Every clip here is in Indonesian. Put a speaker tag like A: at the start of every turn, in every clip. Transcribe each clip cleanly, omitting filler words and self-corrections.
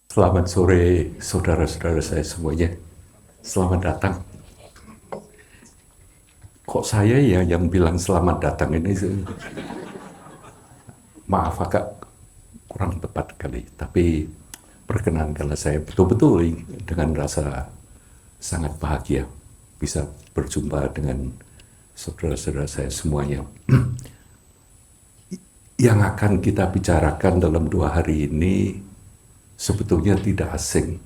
A: Selamat sore saudara-saudara saya semuanya. Selamat datang. Kok saya ya yang bilang selamat datang ini? Maaf agak kurang tepat kali. Tapi perkenankanlah saya betul-betul dengan rasa sangat bahagia bisa berjumpa dengan saudara-saudara saya semuanya. Yang akan kita bicarakan dalam 2 hari ini sebetulnya tidak asing.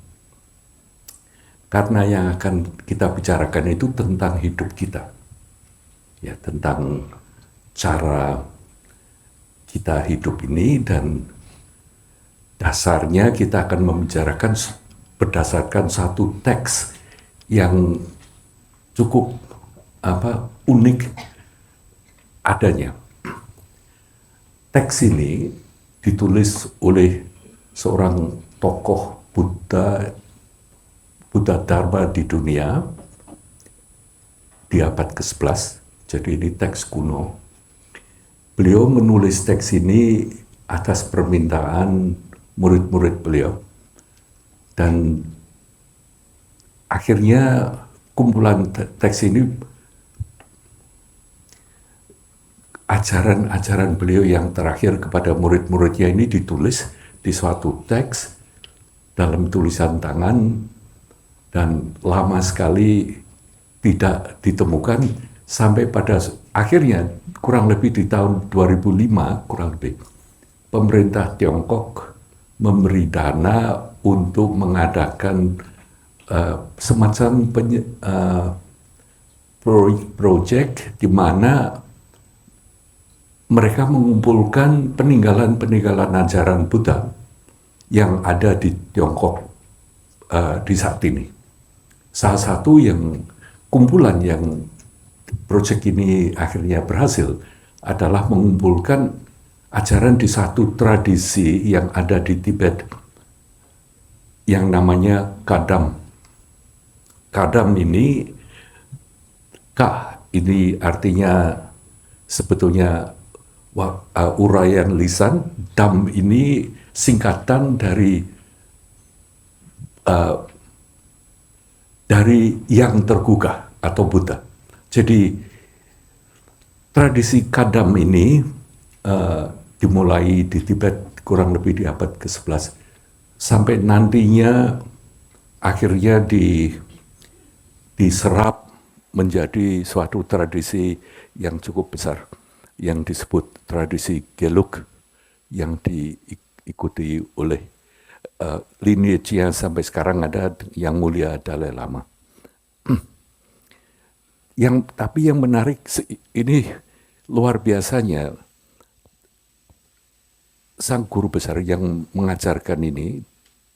A: Karena yang akan kita bicarakan itu tentang hidup kita. Ya, tentang cara kita hidup ini, dan dasarnya kita akan membicarakan berdasarkan satu teks yang cukup unik adanya. Teks ini ditulis oleh seorang tokoh Buddha Dharma di dunia di abad ke-11. Jadi ini teks kuno. Beliau menulis teks ini atas permintaan murid-murid beliau. Dan akhirnya kumpulan teks ini, ajaran-ajaran beliau yang terakhir kepada murid-muridnya ini ditulis di suatu teks dalam tulisan tangan, dan lama sekali tidak ditemukan sampai pada akhirnya kurang lebih di tahun 2005 kurang lebih pemerintah Tiongkok memberi dana untuk mengadakan semacam proyek di mana mereka mengumpulkan peninggalan-peninggalan ajaran Buddha yang ada di Tiongkok di saat ini. Salah satu kumpulan yang proyek ini akhirnya berhasil adalah mengumpulkan ajaran di satu tradisi yang ada di Tibet yang namanya Kadam. Kadam ini, ini artinya sebetulnya uraian lisan. Dam ini singkatan dari yang tergugah atau Buddha. Jadi tradisi Kadam ini dimulai di Tibet kurang lebih di abad ke-11 sampai nantinya akhirnya diserap menjadi suatu tradisi yang cukup besar yang disebut tradisi Gelug, yang diikuti oleh lineage-nya sampai sekarang ada Yang Mulia Dalai Lama. Tapi yang menarik ini luar biasanya, sang guru besar yang mengajarkan ini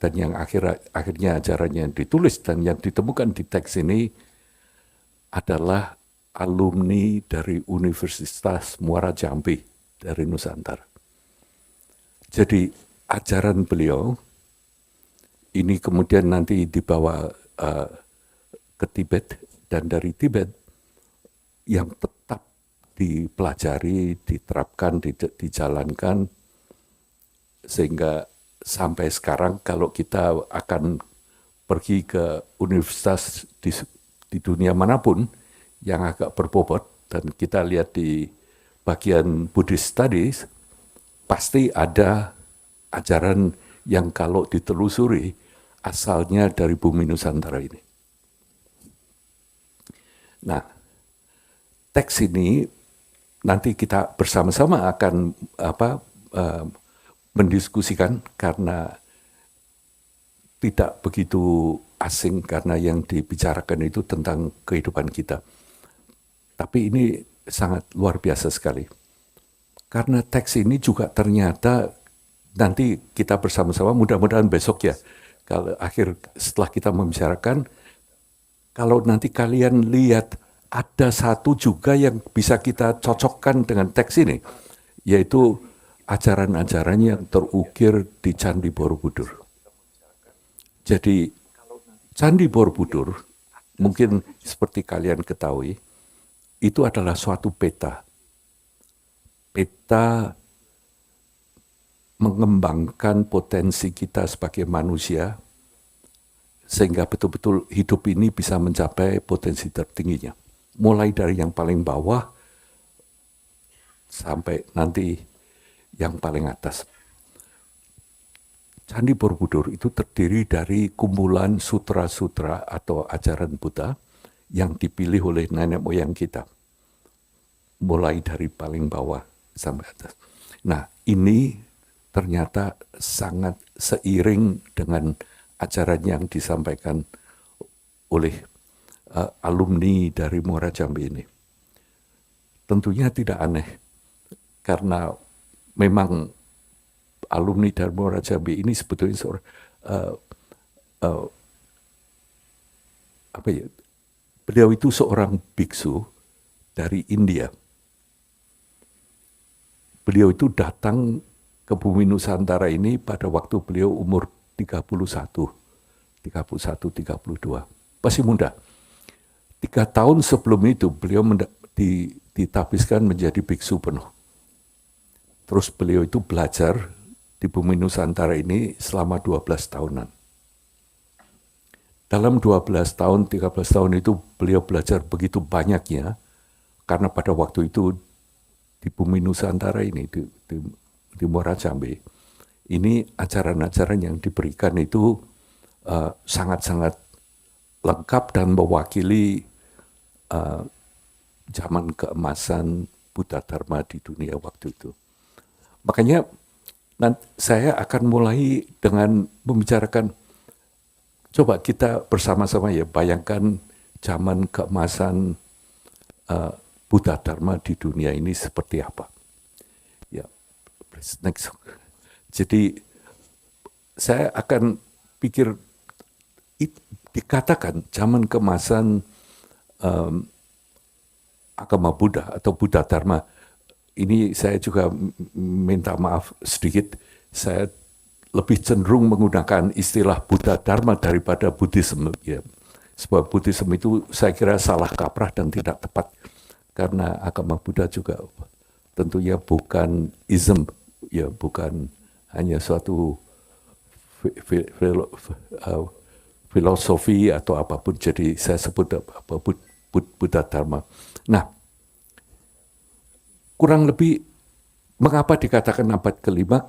A: dan yang akhirnya ajarannya ditulis dan yang ditemukan di teks ini adalah alumni dari Universitas Muara Jambi dari Nusantara. Jadi ajaran beliau ini kemudian nanti dibawa ke Tibet, dan dari Tibet yang tetap dipelajari, diterapkan, dijalankan, sehingga sampai sekarang kalau kita akan pergi ke universitas di dunia manapun yang agak berbobot, dan kita lihat di bagian Buddhist Studies, pasti ada ajaran yang kalau ditelusuri asalnya dari bumi Nusantara ini. Nah, teks ini nanti kita bersama-sama akan mendiskusikan karena tidak begitu asing, karena yang dibicarakan itu tentang kehidupan kita. Tapi ini sangat luar biasa sekali. Karena teks ini juga ternyata nanti kita bersama-sama, mudah-mudahan besok ya, kalau setelah kita membicarakan, kalau nanti kalian lihat ada satu juga yang bisa kita cocokkan dengan teks ini, yaitu ajaran-ajaran yang terukir di Candi Borobudur. Jadi Candi Borobudur, mungkin seperti kalian ketahui, itu adalah suatu peta mengembangkan potensi kita sebagai manusia sehingga betul-betul hidup ini bisa mencapai potensi tertingginya. Mulai dari yang paling bawah sampai nanti yang paling atas. Candi Borobudur itu terdiri dari kumpulan sutra-sutra atau ajaran Buddha yang dipilih oleh nenek moyang kita. Mulai dari paling bawah sampai atas. Nah, ini ternyata sangat seiring dengan ajaran yang disampaikan oleh alumni dari Muara Jambi ini. Tentunya tidak aneh, karena memang alumni dari Muara Jambi ini sebetulnya seorang beliau itu seorang biksu dari India. Beliau itu datang ke bumi Nusantara ini pada waktu beliau umur 31, 32. Masih muda. 3 tahun sebelum itu beliau ditabiskan menjadi biksu penuh. Terus beliau itu belajar di bumi Nusantara ini selama 12 tahunan. Dalam 12 tahun, 13 tahun itu beliau belajar begitu banyaknya, karena pada waktu itu di bumi Nusantara ini, di Muara Jambi, ini ajaran-ajaran yang diberikan itu sangat-sangat lengkap dan mewakili zaman keemasan Buddha Dharma di dunia waktu itu. Makanya saya akan mulai dengan membicarakan, coba kita bersama-sama ya bayangkan zaman keemasan Buddha Dharma di dunia ini seperti apa. Ya, next. Jadi saya akan pikir dikatakan zaman keemasan agama Buddha atau Buddha Dharma. Ini saya juga minta maaf sedikit, saya lebih cenderung menggunakan istilah Buddha Dharma daripada Buddhisme. Ya. Sebab Buddhisme itu saya kira salah kaprah dan tidak tepat. Karena agama Buddha juga tentunya bukan ism, ya bukan hanya suatu filosofi atau apapun. Jadi saya sebut Buddha Dharma. Nah, kurang lebih mengapa dikatakan abad kelima?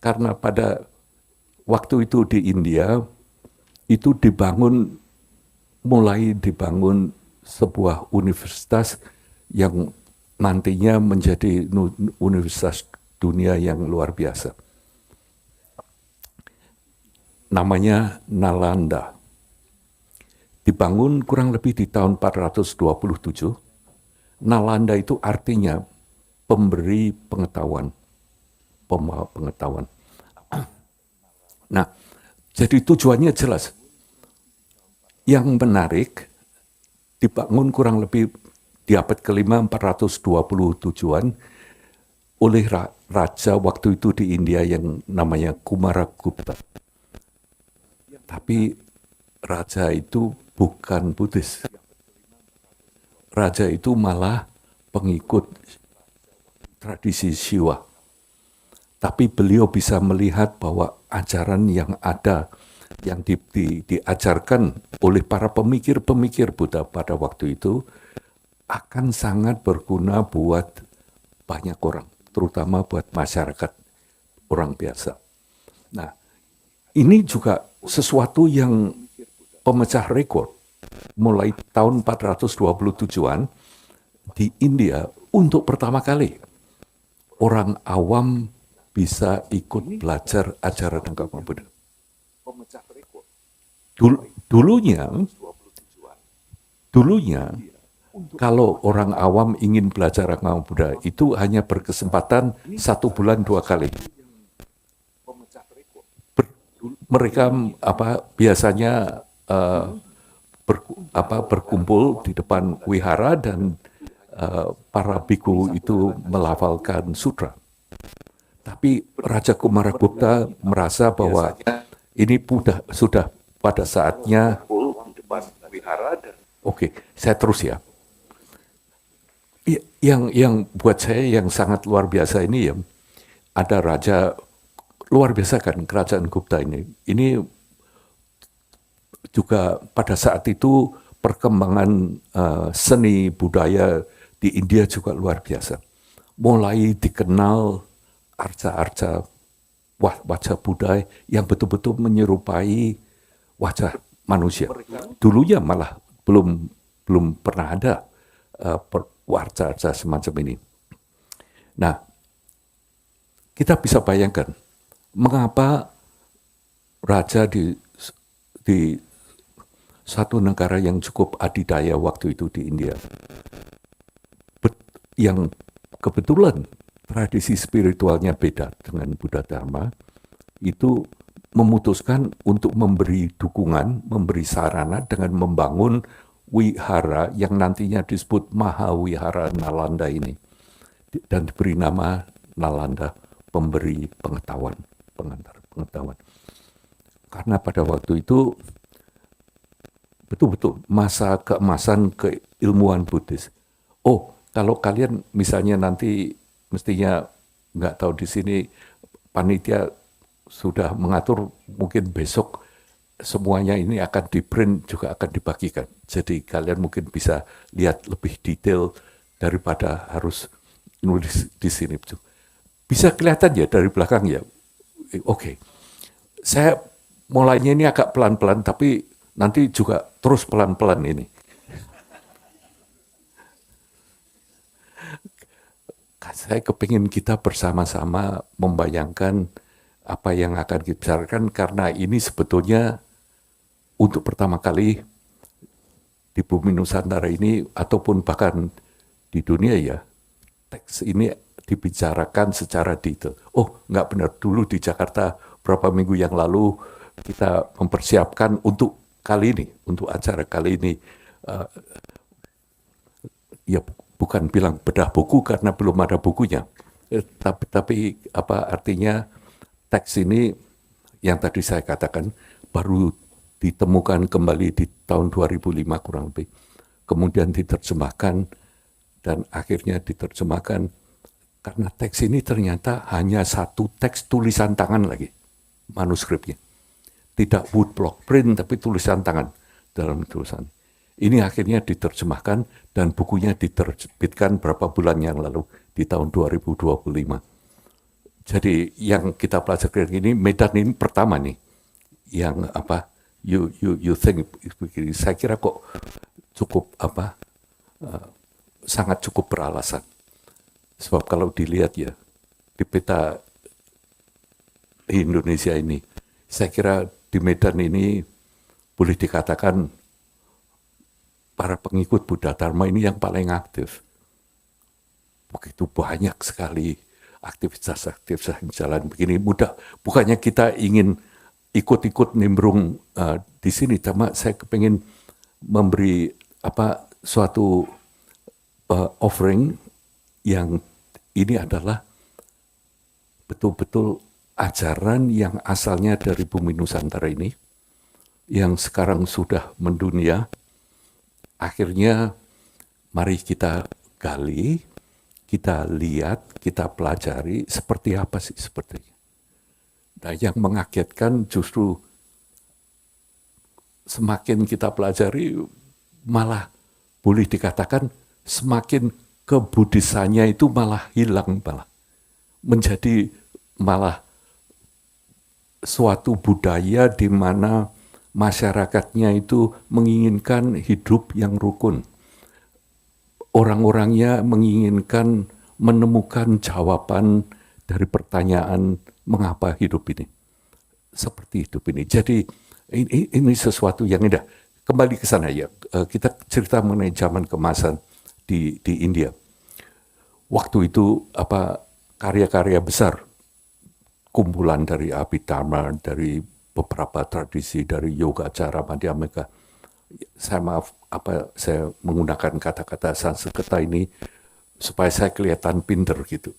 A: Karena pada waktu itu di India itu mulai dibangun sebuah universitas yang nantinya menjadi universitas dunia yang luar biasa. Namanya Nalanda. Dibangun kurang lebih di tahun 427. Nalanda itu artinya pemberi pengetahuan, pembawa pengetahuan. Nah, jadi tujuannya jelas. Yang menarik, dibangun kurang lebih di abad kelima 427-an oleh raja waktu itu di India yang namanya Kumaragupta. Tapi raja itu bukan Buddhis. Raja itu malah pengikut tradisi Shiva. Tapi beliau bisa melihat bahwa ajaran yang ada, yang diajarkan oleh para pemikir-pemikir Buddha pada waktu itu akan sangat berguna buat banyak orang, terutama buat masyarakat orang biasa. Nah, ini juga sesuatu yang pemecah rekor. Mulai tahun 427-an di India untuk pertama kali orang awam bisa ikut belajar ajaran agama Buddha. Dulunya kalau orang awam ingin belajar agama Buddha itu hanya berkesempatan 1 bulan 2 kali. Mereka biasanya berkumpul di depan wihara dan para biku itu melafalkan sutra. Tapi Raja Kumaragupta merasa bahwa ini sudah pada saatnya. Oke, saya terus ya. Yang buat saya yang sangat luar biasa ini ya, ada raja luar biasa kan kerajaan Gupta ini. Ini juga pada saat itu perkembangan seni budaya di India juga luar biasa. Mulai dikenal arca-arca wajah Buddha yang betul-betul menyerupai wajah manusia. Dulunya malah belum belum pernah ada arca-arca semacam ini. Nah, kita bisa bayangkan mengapa raja di satu negara yang cukup adidaya waktu itu di India, yang kebetulan tradisi spiritualnya beda dengan Buddha Dharma, itu memutuskan untuk memberi dukungan, memberi sarana dengan membangun wihara yang nantinya disebut Mahawihara Nalanda ini. Dan diberi nama Nalanda, pemberi pengetahuan, pengantar pengetahuan. Karena pada waktu itu betul-betul masa keemasan keilmuan Buddhis. Oh, kalau kalian misalnya nanti mestinya nggak tahu di sini panitia sudah mengatur mungkin besok semuanya ini akan di-print juga akan dibagikan. Jadi kalian mungkin bisa lihat lebih detail daripada harus nulis di sini. Bisa kelihatan ya dari belakang ya. Oke. Saya mulainya ini agak pelan-pelan tapi nanti juga terus pelan-pelan ini. Saya kepingin kita bersama-sama membayangkan apa yang akan kita bicarakan karena ini sebetulnya untuk pertama kali di bumi Nusantara ini ataupun bahkan di dunia ya, teks ini dibicarakan secara detail. Oh, nggak benar, dulu di Jakarta beberapa minggu yang lalu kita mempersiapkan untuk kali ini, untuk acara kali ini. Ya bukan bilang bedah buku karena belum ada bukunya. Tapi apa artinya teks ini yang tadi saya katakan baru ditemukan kembali di tahun 2005 kurang lebih. Kemudian diterjemahkan dan akhirnya diterjemahkan karena teks ini ternyata hanya satu teks tulisan tangan lagi, manuskripnya. Tidak woodblock print tapi tulisan tangan dalam tulisan. Ini akhirnya diterjemahkan dan bukunya diterbitkan berapa bulan yang lalu di tahun 2025. Jadi yang kita pelajari ini Medan ini pertama nih yang apa you think saya kira kok cukup apa sangat cukup beralasan. Sebab kalau dilihat ya di peta di Indonesia ini saya kira di Medan ini boleh dikatakan para pengikut Buddha Dharma ini yang paling aktif. Begitu banyak sekali aktivitas-aktivitas yang jalan begini mudah. Bukannya kita ingin ikut-ikut nimbrung di sini, tapi saya kepingin memberi apa suatu offering yang ini adalah betul-betul ajaran yang asalnya dari bumi Nusantara ini, yang sekarang sudah mendunia. Akhirnya mari kita gali, kita lihat, kita pelajari seperti apa sih sepertinya. Nah, yang mengagetkan justru semakin kita pelajari malah boleh dikatakan semakin kebudisannya itu malah hilang, malah menjadi malah suatu budaya di mana masyarakatnya itu menginginkan hidup yang rukun. Orang-orangnya menginginkan menemukan jawaban dari pertanyaan mengapa hidup ini. Seperti hidup ini. Jadi ini sesuatu yang indah. Kembali ke sana ya. Kita cerita mengenai zaman keemasan di India. Waktu itu apa karya-karya besar kumpulan dari Abhidharma, dari beberapa tradisi dari yoga cara Madhyamaka. Saya maaf saya menggunakan kata-kata Sanskerta ini supaya saya kelihatan pinter gitu.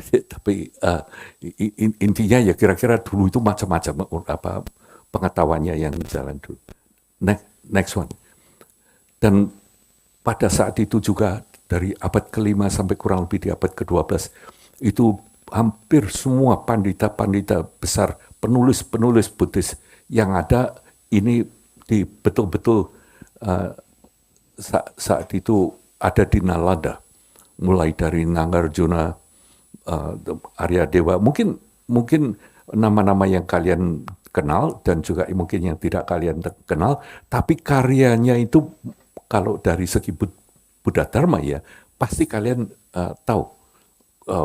A: Tapi intinya ya kira-kira dulu itu macam-macam apa pengetahuannya yang jalan dulu. Next one. Dan pada saat itu juga dari abad ke-5 sampai kurang lebih di abad ke-12 itu hampir semua pandita-pandita besar, penulis-penulis Buddhis yang ada ini di betul-betul uh, saat itu ada di Nalanda, mulai dari Nagarjuna, Arya Dewa, mungkin mungkin nama-nama yang kalian kenal dan juga mungkin yang tidak kalian kenal, tapi karyanya itu kalau dari segi Buddha Dharma ya pasti kalian tahu.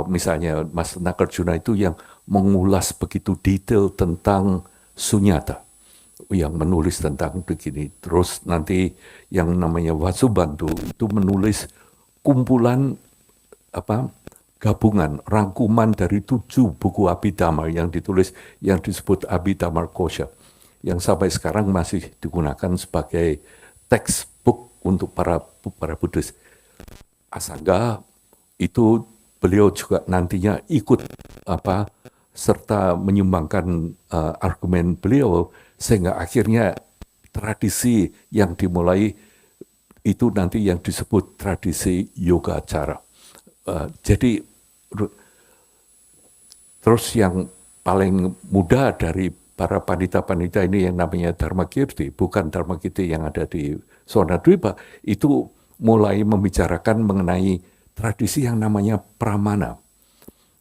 A: Misalnya Mas Nagarjuna itu yang mengulas begitu detail tentang sunyata, yang menulis tentang begini. Terus nanti yang namanya Vasubandhu itu menulis kumpulan apa gabungan rangkuman dari 7 buku Abhidhamma yang ditulis yang disebut Abhidhamma Kosha yang sampai sekarang masih digunakan sebagai textbook untuk para Buddhis. Asangga itu beliau juga nantinya ikut serta menyumbangkan argumen beliau sehingga akhirnya tradisi yang dimulai itu nanti yang disebut tradisi Yogacara. Jadi terus yang paling muda dari para pandita-pandita ini yang namanya Dharmakirti, bukan Dharmakirti yang ada di Sonadwipa, itu mulai membicarakan mengenai tradisi yang namanya pramana.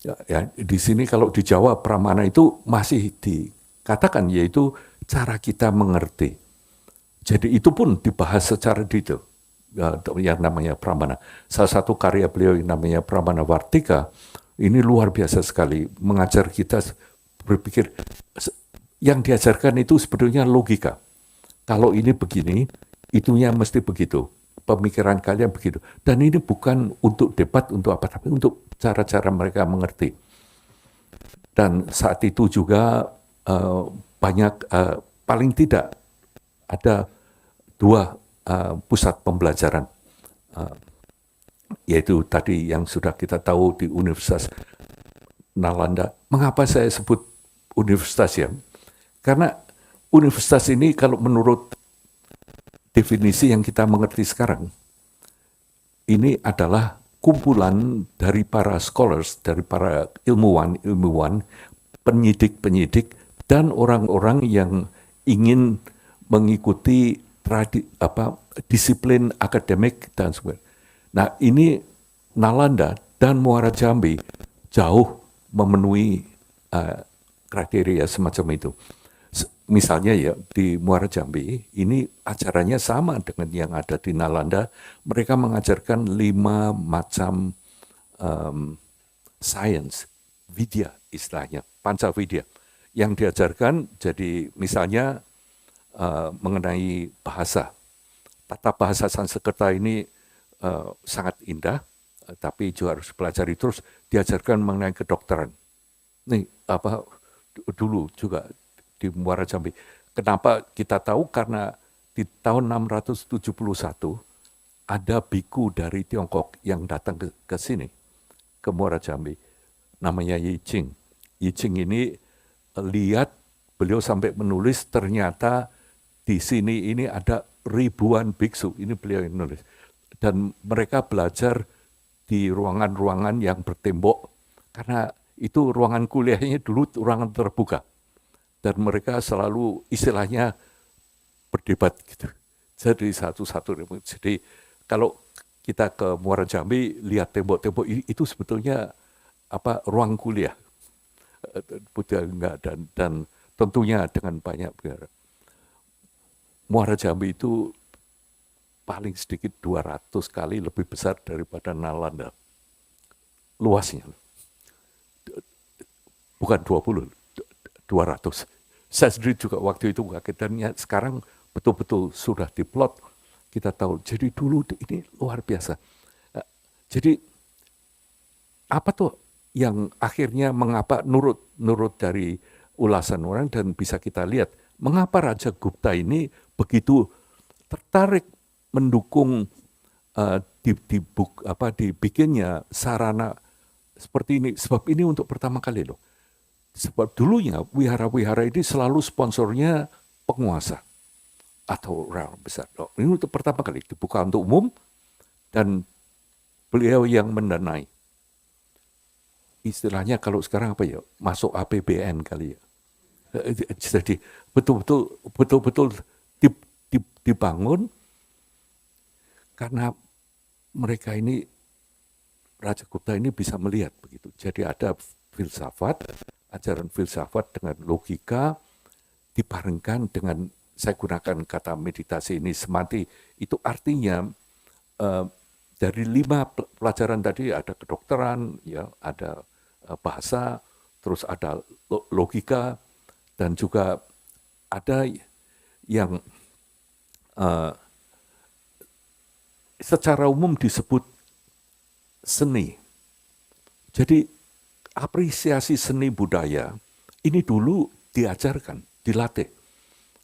A: Ya, di sini kalau di Jawa pramana itu masih dikatakan yaitu cara kita mengerti. Jadi itu pun dibahas secara detail yang namanya pramana. Salah satu karya beliau yang namanya Pramana Vartika ini luar biasa sekali mengajar kita berpikir. Yang diajarkan itu sebetulnya logika. Kalau ini begini, itunya mesti begitu. Pemikiran kalian begitu. Dan ini bukan untuk debat, untuk apa, tapi untuk cara-cara mereka mengerti. Dan saat itu juga banyak, paling tidak ada 2 pusat pembelajaran. Yaitu tadi yang sudah kita tahu di Universitas Nalanda. Mengapa saya sebut universitas ya? Karena universitas ini kalau menurut definisi yang kita mengerti sekarang, ini adalah kumpulan dari para scholars, dari para ilmuwan, penyidik-penyidik, dan orang-orang yang ingin mengikuti disiplin akademik dan sebagainya. Nah ini Nalanda dan Muara Jambi jauh memenuhi kriteria semacam itu. Misalnya ya di Muara Jambi ini acaranya sama dengan yang ada di Nalanda. Mereka mengajarkan 5 macam science, vidya istilahnya, pancavidya. Yang diajarkan jadi misalnya mengenai bahasa. Tata bahasa Sanskerta ini sangat indah, tapi juga harus pelajari terus. Diajarkan mengenai kedokteran. Nih dulu juga di Muara Jambi. Kenapa kita tahu? Karena di tahun 671 ada biku dari Tiongkok yang datang ke sini, ke Muara Jambi. Namanya Yi Ching. Yi Ching ini lihat, beliau sampai menulis ternyata di sini ini ada ribuan biksu. Ini beliau yang menulis. Dan mereka belajar di ruangan-ruangan yang bertembok. Karena itu ruangan kuliahnya dulu ruangan terbuka. Dan mereka selalu istilahnya berdebat gitu. Jadi satu-satu. Jadi kalau kita ke Muara Jambi lihat tembok-tembok itu sebetulnya ruang kuliah. Buddha enggak dan tentunya dengan banyak biara. Muara Jambi itu paling sedikit 200 kali lebih besar daripada Nalanda. Luasnya. Bukan 20, 200. Saya sendiri juga waktu itu kaget, dan sekarang betul-betul sudah diplot, kita tahu. Jadi dulu ini luar biasa. Jadi apa tuh yang akhirnya mengapa nurut dari ulasan orang dan bisa kita lihat mengapa Raja Gupta ini begitu tertarik mendukung dibikinnya sarana seperti ini, sebab ini untuk pertama kali loh. Sebab dulunya wihara-wihara ini selalu sponsornya penguasa atau orang besar. Ini untuk pertama kali dibuka untuk umum, dan beliau yang mendanai. Istilahnya kalau sekarang apa ya, masuk APBN kali ya. Jadi betul-betul dibangun karena mereka ini, Raja Gupta ini bisa melihat begitu. Jadi ada filsafat, ajaran filsafat dengan logika dibarengkan dengan, saya gunakan kata meditasi ini, samadhi. Itu artinya dari 5 pelajaran tadi ada kedokteran, ya, ada bahasa, terus ada logika, dan juga ada yang secara umum disebut seni. Jadi apresiasi seni budaya ini dulu diajarkan, dilatih.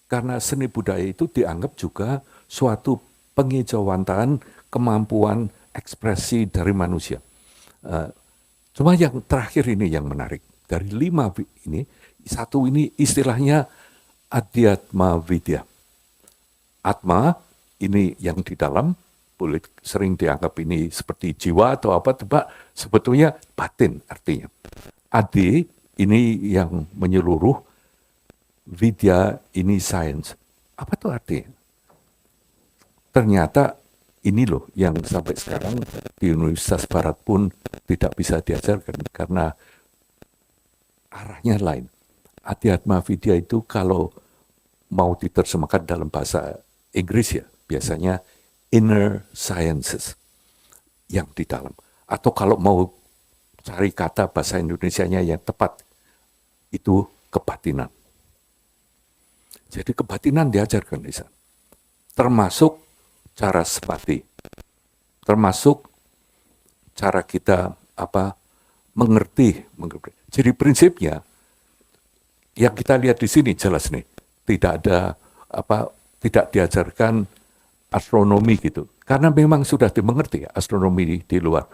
A: Karena seni budaya itu dianggap juga suatu pengejauhantan kemampuan ekspresi dari manusia. Cuma yang terakhir ini yang menarik. Dari 5 ini, satu ini istilahnya Adhyatma Vidya. Atma ini yang di dalam, boleh sering dianggap ini seperti jiwa atau apa, sebetulnya batin artinya. Adi ini yang menyeluruh, Vidya ini sains. Apa tuh artinya? Ternyata ini loh yang sampai sekarang di Universitas Barat pun tidak bisa diajarkan karena arahnya lain. Adhyatma Vidya itu kalau mau diterjemahkan dalam bahasa Inggris ya, biasanya inner sciences, yang di dalam. Atau kalau mau cari kata bahasa Indonesianya yang tepat, itu kebatinan. Jadi kebatinan diajarkan di sana. Termasuk cara samadhi, termasuk cara kita mengerti. Jadi prinsipnya yang kita lihat di sini jelas nih, tidak diajarkan astronomi gitu, karena memang sudah dimengerti astronomi di luar.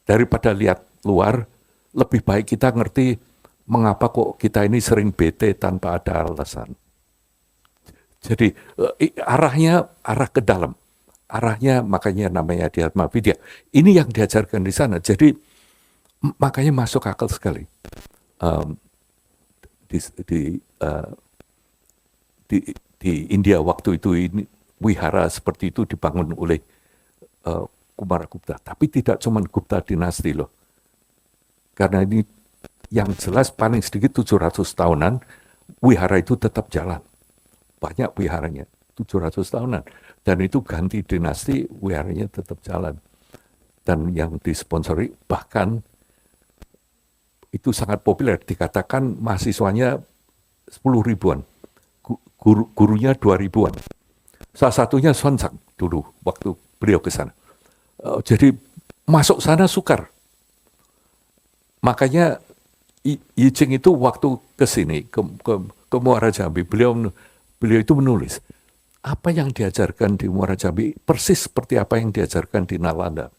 A: Daripada lihat luar, lebih baik kita ngerti mengapa kok kita ini sering bete tanpa ada alasan. Jadi arahnya arah ke dalam. Arahnya makanya namanya Adhyatma Vidya. Ini yang diajarkan di sana. Jadi makanya masuk akal sekali. Di India waktu itu ini wihara seperti itu dibangun oleh Kumaragupta. Tapi tidak cuma Gupta dinasti loh. Karena ini yang jelas paling sedikit 700 tahunan wihara itu tetap jalan. Banyak wiharanya, 700 tahunan. Dan itu ganti dinasti, wiharanya tetap jalan. Dan yang disponsori bahkan itu sangat populer, dikatakan mahasiswanya 10 ribuan, gurunya 2 ribuan. Salah satunya Xuanzang dulu waktu beliau ke sana. Jadi masuk sana sukar. Makanya Yi Ching itu waktu ke sini, ke Muara Jambi, beliau itu menulis, apa yang diajarkan di Muara Jambi persis seperti apa yang diajarkan di Nalanda.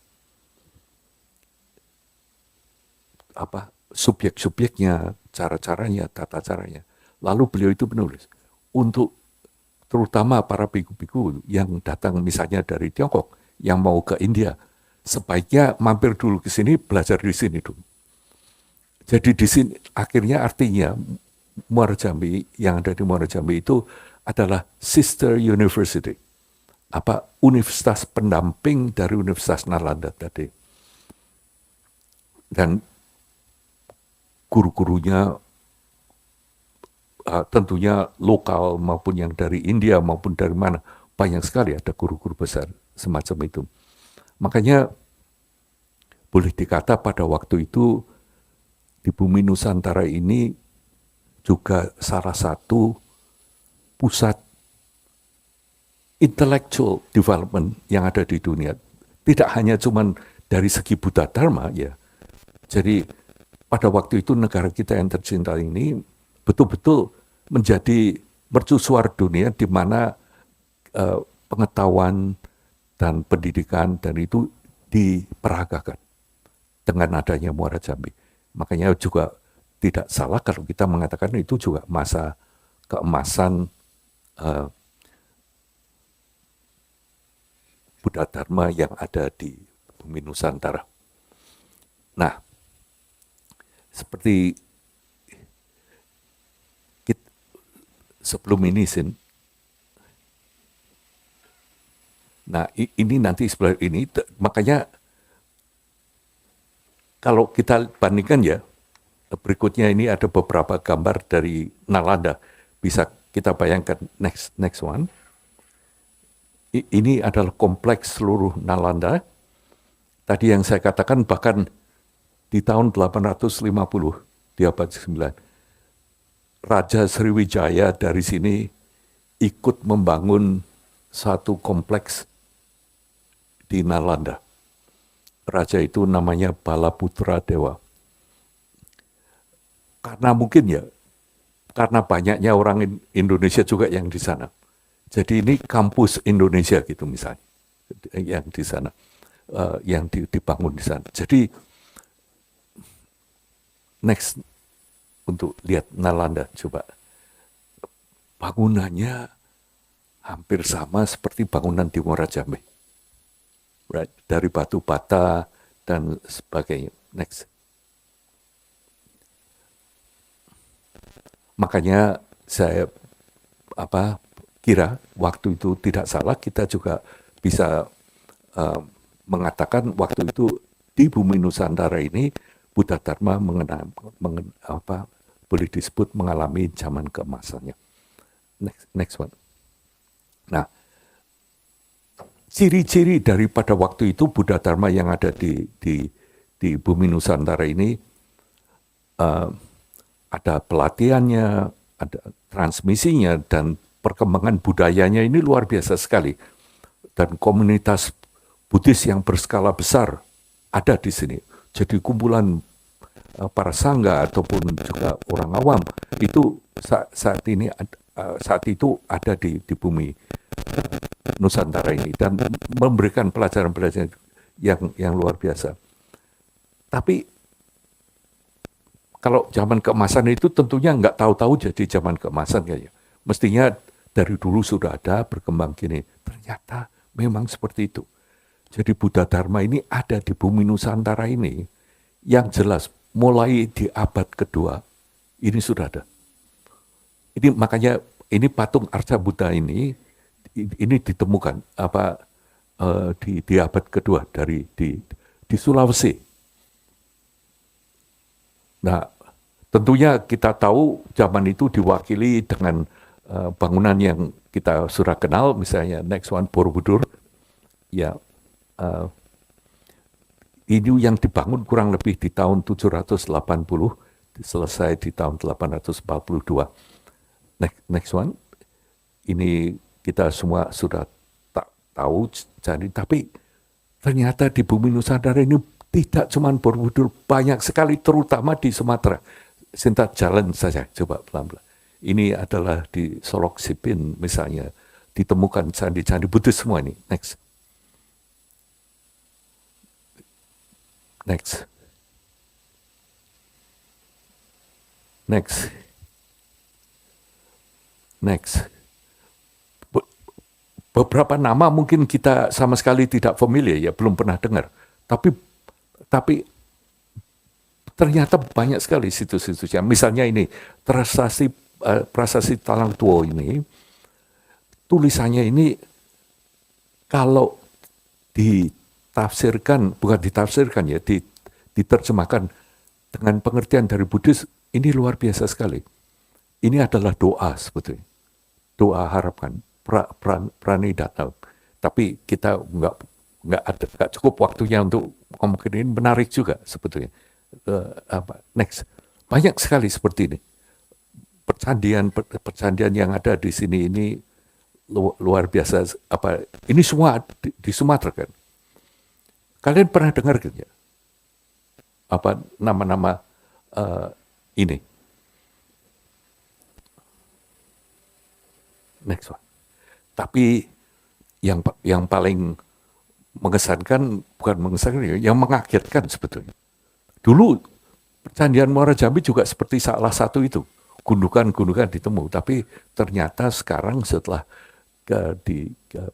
A: Subjek-subjeknya, cara-caranya, tata caranya. Lalu beliau itu menulis, untuk terutama para biku-biku yang datang misalnya dari Tiongkok, yang mau ke India, sebaiknya mampir dulu ke sini, belajar di sini dulu. Jadi di sini akhirnya artinya Muara Jambi, yang ada di Muara Jambi itu adalah sister university, universitas pendamping dari Universitas Nalanda tadi. Dan guru-gurunya tentunya lokal maupun yang dari India maupun dari mana, banyak sekali ada guru-guru besar semacam itu. Makanya boleh dikata pada waktu itu di bumi Nusantara ini juga salah satu pusat intellectual development yang ada di dunia. Tidak hanya cuma dari segi Buddha Dharma ya. Jadi pada waktu itu negara kita yang tercinta ini betul-betul menjadi mercusuar dunia di mana pengetahuan dan pendidikan dan itu diperagakan dengan adanya Muara Jambi. Makanya juga tidak salah kalau kita mengatakan itu juga masa Buddha Dharma yang ada di bumi Nusantara. Nah, seperti sebelum ini, Sin. Nah, ini nanti sebelah ini, makanya kalau kita bandingkan ya, berikutnya ini ada beberapa gambar dari Nalanda. Bisa kita bayangkan next one. Ini adalah kompleks seluruh Nalanda. Tadi yang saya katakan bahkan di tahun 850 di abad 9, Raja Sriwijaya dari sini ikut membangun satu kompleks di Nalanda. Raja itu namanya Balaputra Dewa. Karena mungkin ya, karena banyaknya orang Indonesia juga yang di sana. Jadi ini kampus Indonesia gitu misalnya, yang di sana, yang dibangun di sana. Jadi next untuk lihat Nalanda coba, bangunannya hampir sama seperti bangunan di Muara Jambi. Right? Dari batu bata dan sebagainya. Next. Makanya saya kira waktu itu tidak salah, kita juga bisa mengatakan waktu itu di bumi Nusantara ini Buddha Dharma boleh disebut mengalami zaman keemasannya. Next one. Nah, ciri-ciri daripada waktu itu Buddha Dharma yang ada di bumi Nusantara ini, ada pelatihannya, ada transmisinya, dan perkembangan budayanya ini luar biasa sekali. Dan komunitas Buddhis yang berskala besar ada di sini. Jadi kumpulan para sangga ataupun juga orang awam itu saat itu ada di bumi Nusantara ini dan memberikan pelajaran-pelajaran yang luar biasa. Tapi kalau zaman keemasan itu tentunya nggak tahu-tahu jadi zaman keemasan kayaknya. Mestinya dari dulu sudah ada, berkembang gini. Ternyata memang seperti itu. Jadi Buddha Dharma ini ada di bumi Nusantara ini, yang jelas mulai di abad kedua ini sudah ada. Ini makanya ini patung Arca Buddha ini ditemukan di abad kedua di Sulawesi. Nah, tentunya kita tahu zaman itu diwakili dengan bangunan yang kita sudah kenal, misalnya next one Borobudur. Ya, ini yang dibangun kurang lebih di tahun 780, selesai di tahun 842. Next one, ini kita semua sudah tahu, jadi tapi ternyata di bumi Nusantara ini tidak cuma Borobudur, banyak sekali, terutama di Sumatera. Sinta jalan saja, coba pelan-pelan. Ini adalah di Solok Sipin misalnya, ditemukan candi-candi Buddhis semua ini. Next. Beberapa nama mungkin kita sama sekali tidak familiar, ya belum pernah dengar. Tapi ternyata banyak sekali situs-situsnya. Misalnya ini Prasasti Talang Tuo ini, tulisannya ini kalau diterjemahkan dengan pengertian dari Buddhis, ini luar biasa sekali. Ini adalah doa sebetulnya. Doa harapan, pranidhana. Tapi kita nggak cukup waktunya untuk ngomong ini, menarik juga sebetulnya. Next. Banyak sekali seperti ini. Percandian yang ada di sini ini luar biasa. Ini semua di Sumatera kan. Kalian pernah dengar gitu ya? Nama-nama ini? Next one. Tapi yang paling mengesankan, bukan mengesankan, yang mengagetkan sebetulnya. Dulu Percandian Muara Jambi juga seperti salah satu itu. Gundukan-gundukan ditemu, tapi ternyata sekarang setelah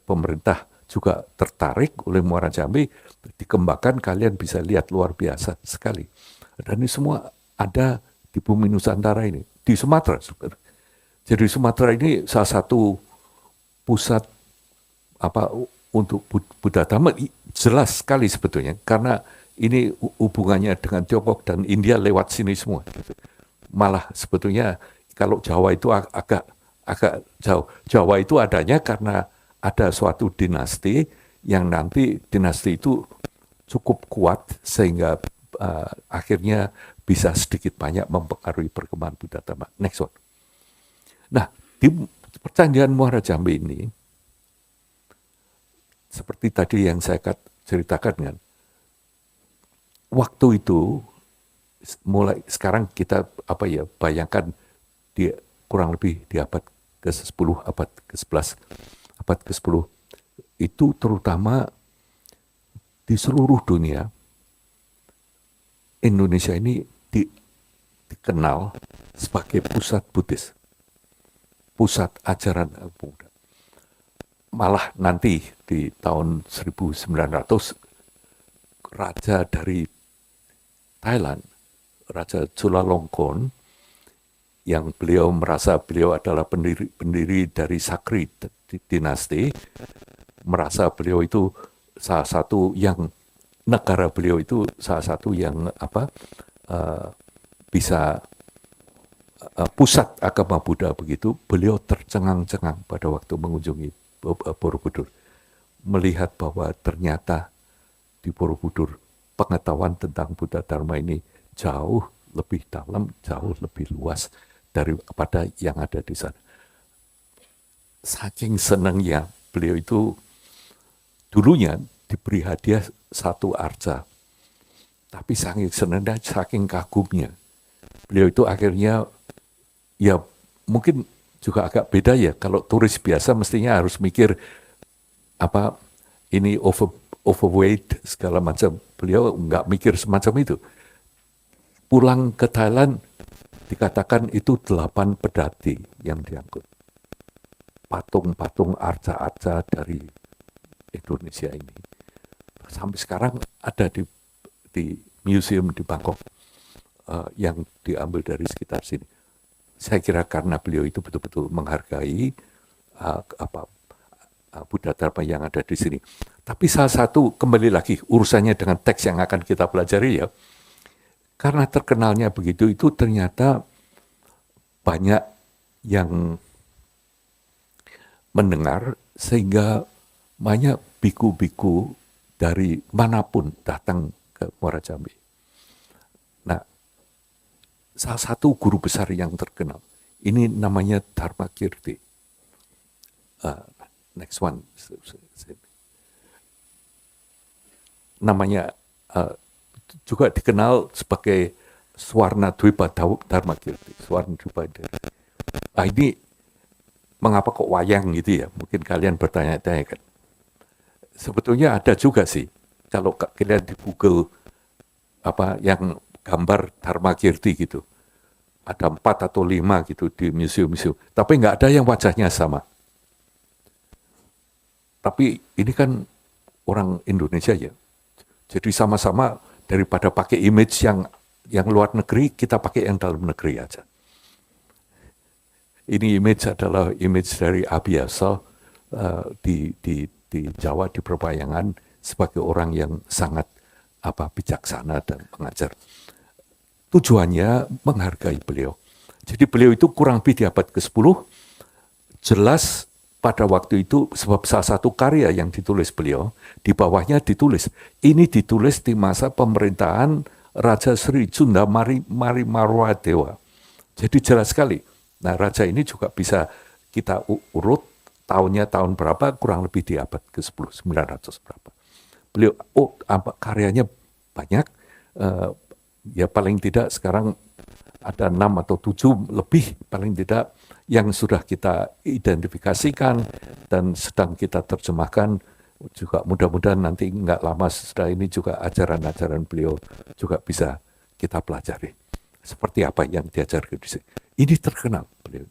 A: pemerintah juga tertarik oleh Muara Jambi, dikembangkan kalian bisa lihat luar biasa sekali. Dan ini semua ada di bumi Nusantara ini, di Sumatera. Jadi Sumatera ini salah satu pusat untuk Buddha Dhamma, jelas sekali sebetulnya, karena ini hubungannya dengan Tiongkok dan India lewat sini semua. Malah sebetulnya kalau Jawa itu agak jauh. Jawa itu adanya karena ada suatu dinasti yang nanti dinasti itu cukup kuat sehingga akhirnya bisa sedikit banyak mempengaruhi perkembangan Buddha Dhamma. Next one. Nah, di Percandaian Muara Jambi ini, seperti tadi yang saya ceritakan kan, waktu itu mulai sekarang kita bayangkan di kurang lebih di abad ke-10, abad ke-11, abad ke-10 itu terutama di seluruh dunia, Indonesia ini dikenal sebagai pusat Buddhis, pusat ajaran Buddha. Malah nanti di tahun 1900 raja dari Thailand, Raja Chulalongkorn, yang beliau merasa beliau adalah pendiri dari Sakri dinasti, merasa beliau itu salah satu yang negara beliau itu salah satu yang bisa pusat agama Buddha begitu. Beliau tercengang-cengang pada waktu mengunjungi Borobudur, melihat bahwa ternyata di Borobudur pengetahuan tentang Buddha Dharma ini jauh lebih dalam, jauh lebih luas daripada yang ada di sana. Saking senangnya beliau itu dulunya diberi hadiah satu arca, tapi saking senangnya, saking kagumnya, beliau itu akhirnya ya mungkin juga agak beda ya. Kalau turis biasa mestinya harus mikir ini overweight segala macam. Beliau nggak mikir semacam itu. Pulang ke Thailand dikatakan itu 8 pedati yang diangkut. Patung-patung arca-arca dari Indonesia ini. Sampai sekarang ada di museum di Bangkok yang diambil dari sekitar sini. Saya kira karena beliau itu betul-betul menghargai Buddha Dharma yang ada di sini. Tapi salah satu, kembali lagi urusannya dengan teks yang akan kita pelajari ya. Karena terkenalnya begitu, itu ternyata banyak yang mendengar sehingga banyak biku-biku dari manapun datang ke Muara Jambi. Nah, salah satu guru besar yang terkenal, ini namanya Dharma Kirti. Next one. Namanya juga dikenal sebagai Swarna Dwipa Dharma Kirti. Swarna Dwipa. Ini mengapa kok wayang gitu ya? Mungkin kalian bertanya-tanya kan. Sebetulnya ada juga sih. Kalau kalian di Google yang gambar Dharma Kirti gitu. Ada 4 atau 5 gitu di museum-museum. Tapi nggak ada yang wajahnya sama. Tapi ini kan orang Indonesia ya. Jadi sama-sama daripada pakai image yang luar negeri, kita pakai yang dalam negeri aja. Ini image adalah image dari Abhyasa di Jawa, di Perbayangan, sebagai orang yang sangat bijaksana dan pengajar. Tujuannya menghargai beliau. Jadi beliau itu kurang lebih di abad ke-10, jelas pada waktu itu, sebab salah satu karya yang ditulis beliau, di bawahnya ditulis, ini ditulis di masa pemerintahan Raja Sri Sunda Marimarwa Dewa. Jadi jelas sekali. Nah, raja ini juga bisa kita urut tahunnya tahun berapa, kurang lebih di abad ke-10, 900 berapa. Beliau, karyanya banyak, ya paling tidak sekarang ada 6 atau 7 lebih paling tidak yang sudah kita identifikasikan dan sedang kita terjemahkan. Juga mudah-mudahan nanti nggak lama setelah ini juga ajaran-ajaran beliau juga bisa kita pelajari. Seperti apa yang diajarkan di sini. Ini terkenal beliau.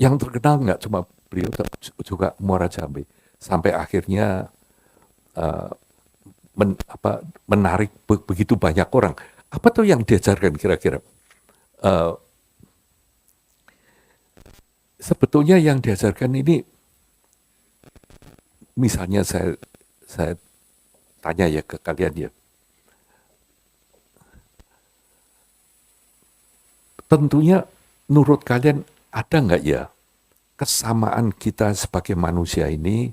A: Yang terkenal nggak cuma beliau, juga Muara Jambi. sampai akhirnya menarik begitu banyak orang. Apa tuh yang diajarkan kira-kira? Sebetulnya yang diajarkan ini, misalnya saya tanya ya ke kalian ya, tentunya menurut kalian ada nggak ya kesamaan kita sebagai manusia ini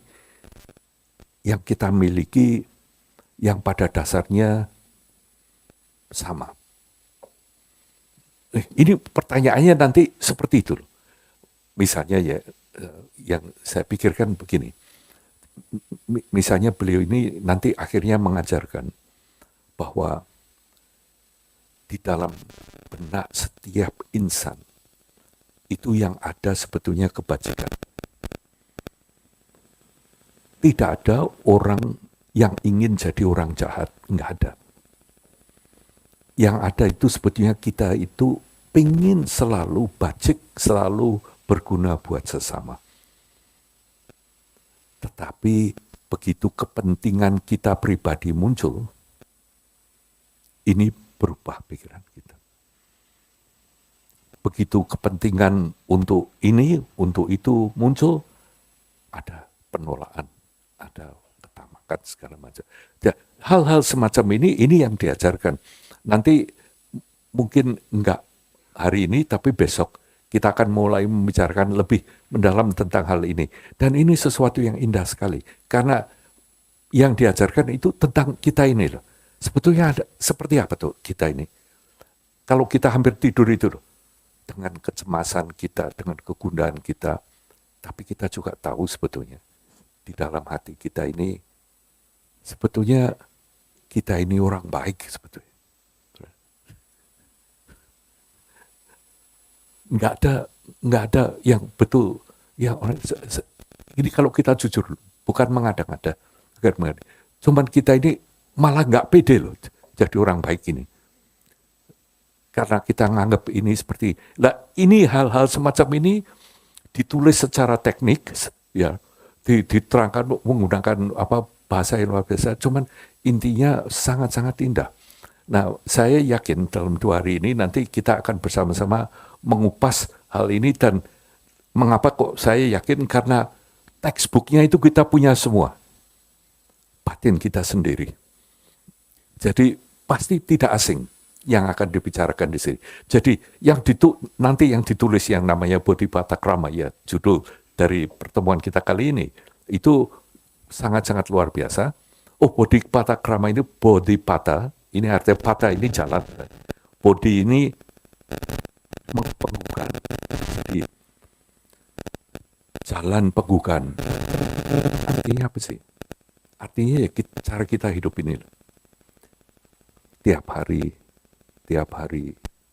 A: yang kita miliki yang pada dasarnya sama? Ini pertanyaannya nanti seperti itu. Misalnya ya, yang saya pikirkan begini. Misalnya beliau ini nanti akhirnya mengajarkan bahwa di dalam benak setiap insan itu yang ada sebetulnya kebajikan. Tidak ada orang yang ingin jadi orang jahat, nggak ada. Yang ada itu sebetulnya kita itu pengen selalu bajik, selalu berguna buat sesama. Tetapi begitu kepentingan kita pribadi muncul, ini berubah pikiran kita. Begitu kepentingan untuk ini, untuk itu muncul, ada penolakan, ada ketamakan segala macam. Ya, hal-hal semacam ini yang diajarkan. Nanti mungkin enggak hari ini, tapi besok kita akan mulai membicarakan lebih mendalam tentang hal ini. Dan ini sesuatu yang indah sekali. Karena yang diajarkan itu tentang kita ini loh. Sebetulnya ada, seperti apa tuh kita ini? Kalau kita hampir tidur itu loh. Dengan kecemasan kita, dengan kegundahan kita. Tapi kita juga tahu sebetulnya. Di dalam hati kita ini, sebetulnya kita ini orang baik sebetulnya. Nggak ada yang betul. Yang orang, ini kalau kita jujur, bukan mengada-ngada. Cuman kita ini malah nggak pede loh jadi orang baik ini. Karena kita nganggap ini seperti, nah ini hal-hal semacam ini ditulis secara teknik, ya, diterangkan menggunakan bahasa yang luar biasa. Cuman intinya sangat-sangat indah. Nah, saya yakin dalam 2 hari ini nanti kita akan bersama-sama mengupas hal ini. Dan mengapa kok saya yakin? Karena textbooknya itu kita punya semua. Batin kita sendiri. Jadi pasti tidak asing yang akan dibicarakan di sini. Jadi nanti yang ditulis yang namanya Bodhipata Krama, ya judul dari pertemuan kita kali ini, itu sangat-sangat luar biasa. Oh, Bodhipata Krama ini Bodhipata, ini artinya pata ini jalan. Bodhi ini mengpegukan. Jadi jalan pegukan. Artinya apa sih? Artinya ya cara kita hidup ini. Tiap hari,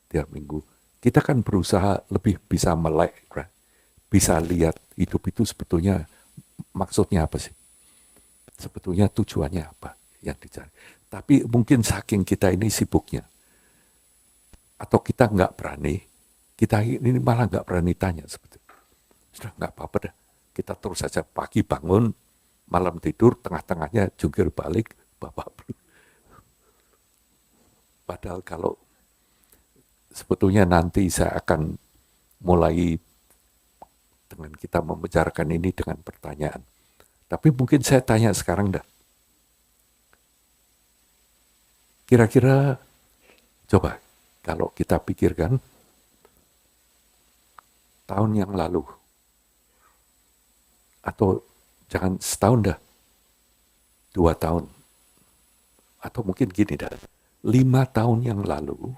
A: tiap minggu. Kita kan berusaha lebih bisa melek, right? Bisa lihat hidup itu sebetulnya maksudnya apa sih? Sebetulnya tujuannya apa yang dicari. Tapi mungkin saking kita ini sibuknya, atau kita nggak berani, kita ini malah nggak berani tanya sebetulnya. Sudah nggak apa-apa dah, kita terus saja pagi bangun, malam tidur, tengah-tengahnya jungkir balik, bapak. Padahal kalau sebetulnya nanti saya akan mulai dengan kita membicarakan ini dengan pertanyaan. Tapi mungkin saya tanya sekarang dah. Kira-kira coba kalau kita pikirkan tahun yang lalu, atau jangan setahun dah, 2 tahun, atau mungkin gini dah, 5 tahun yang lalu,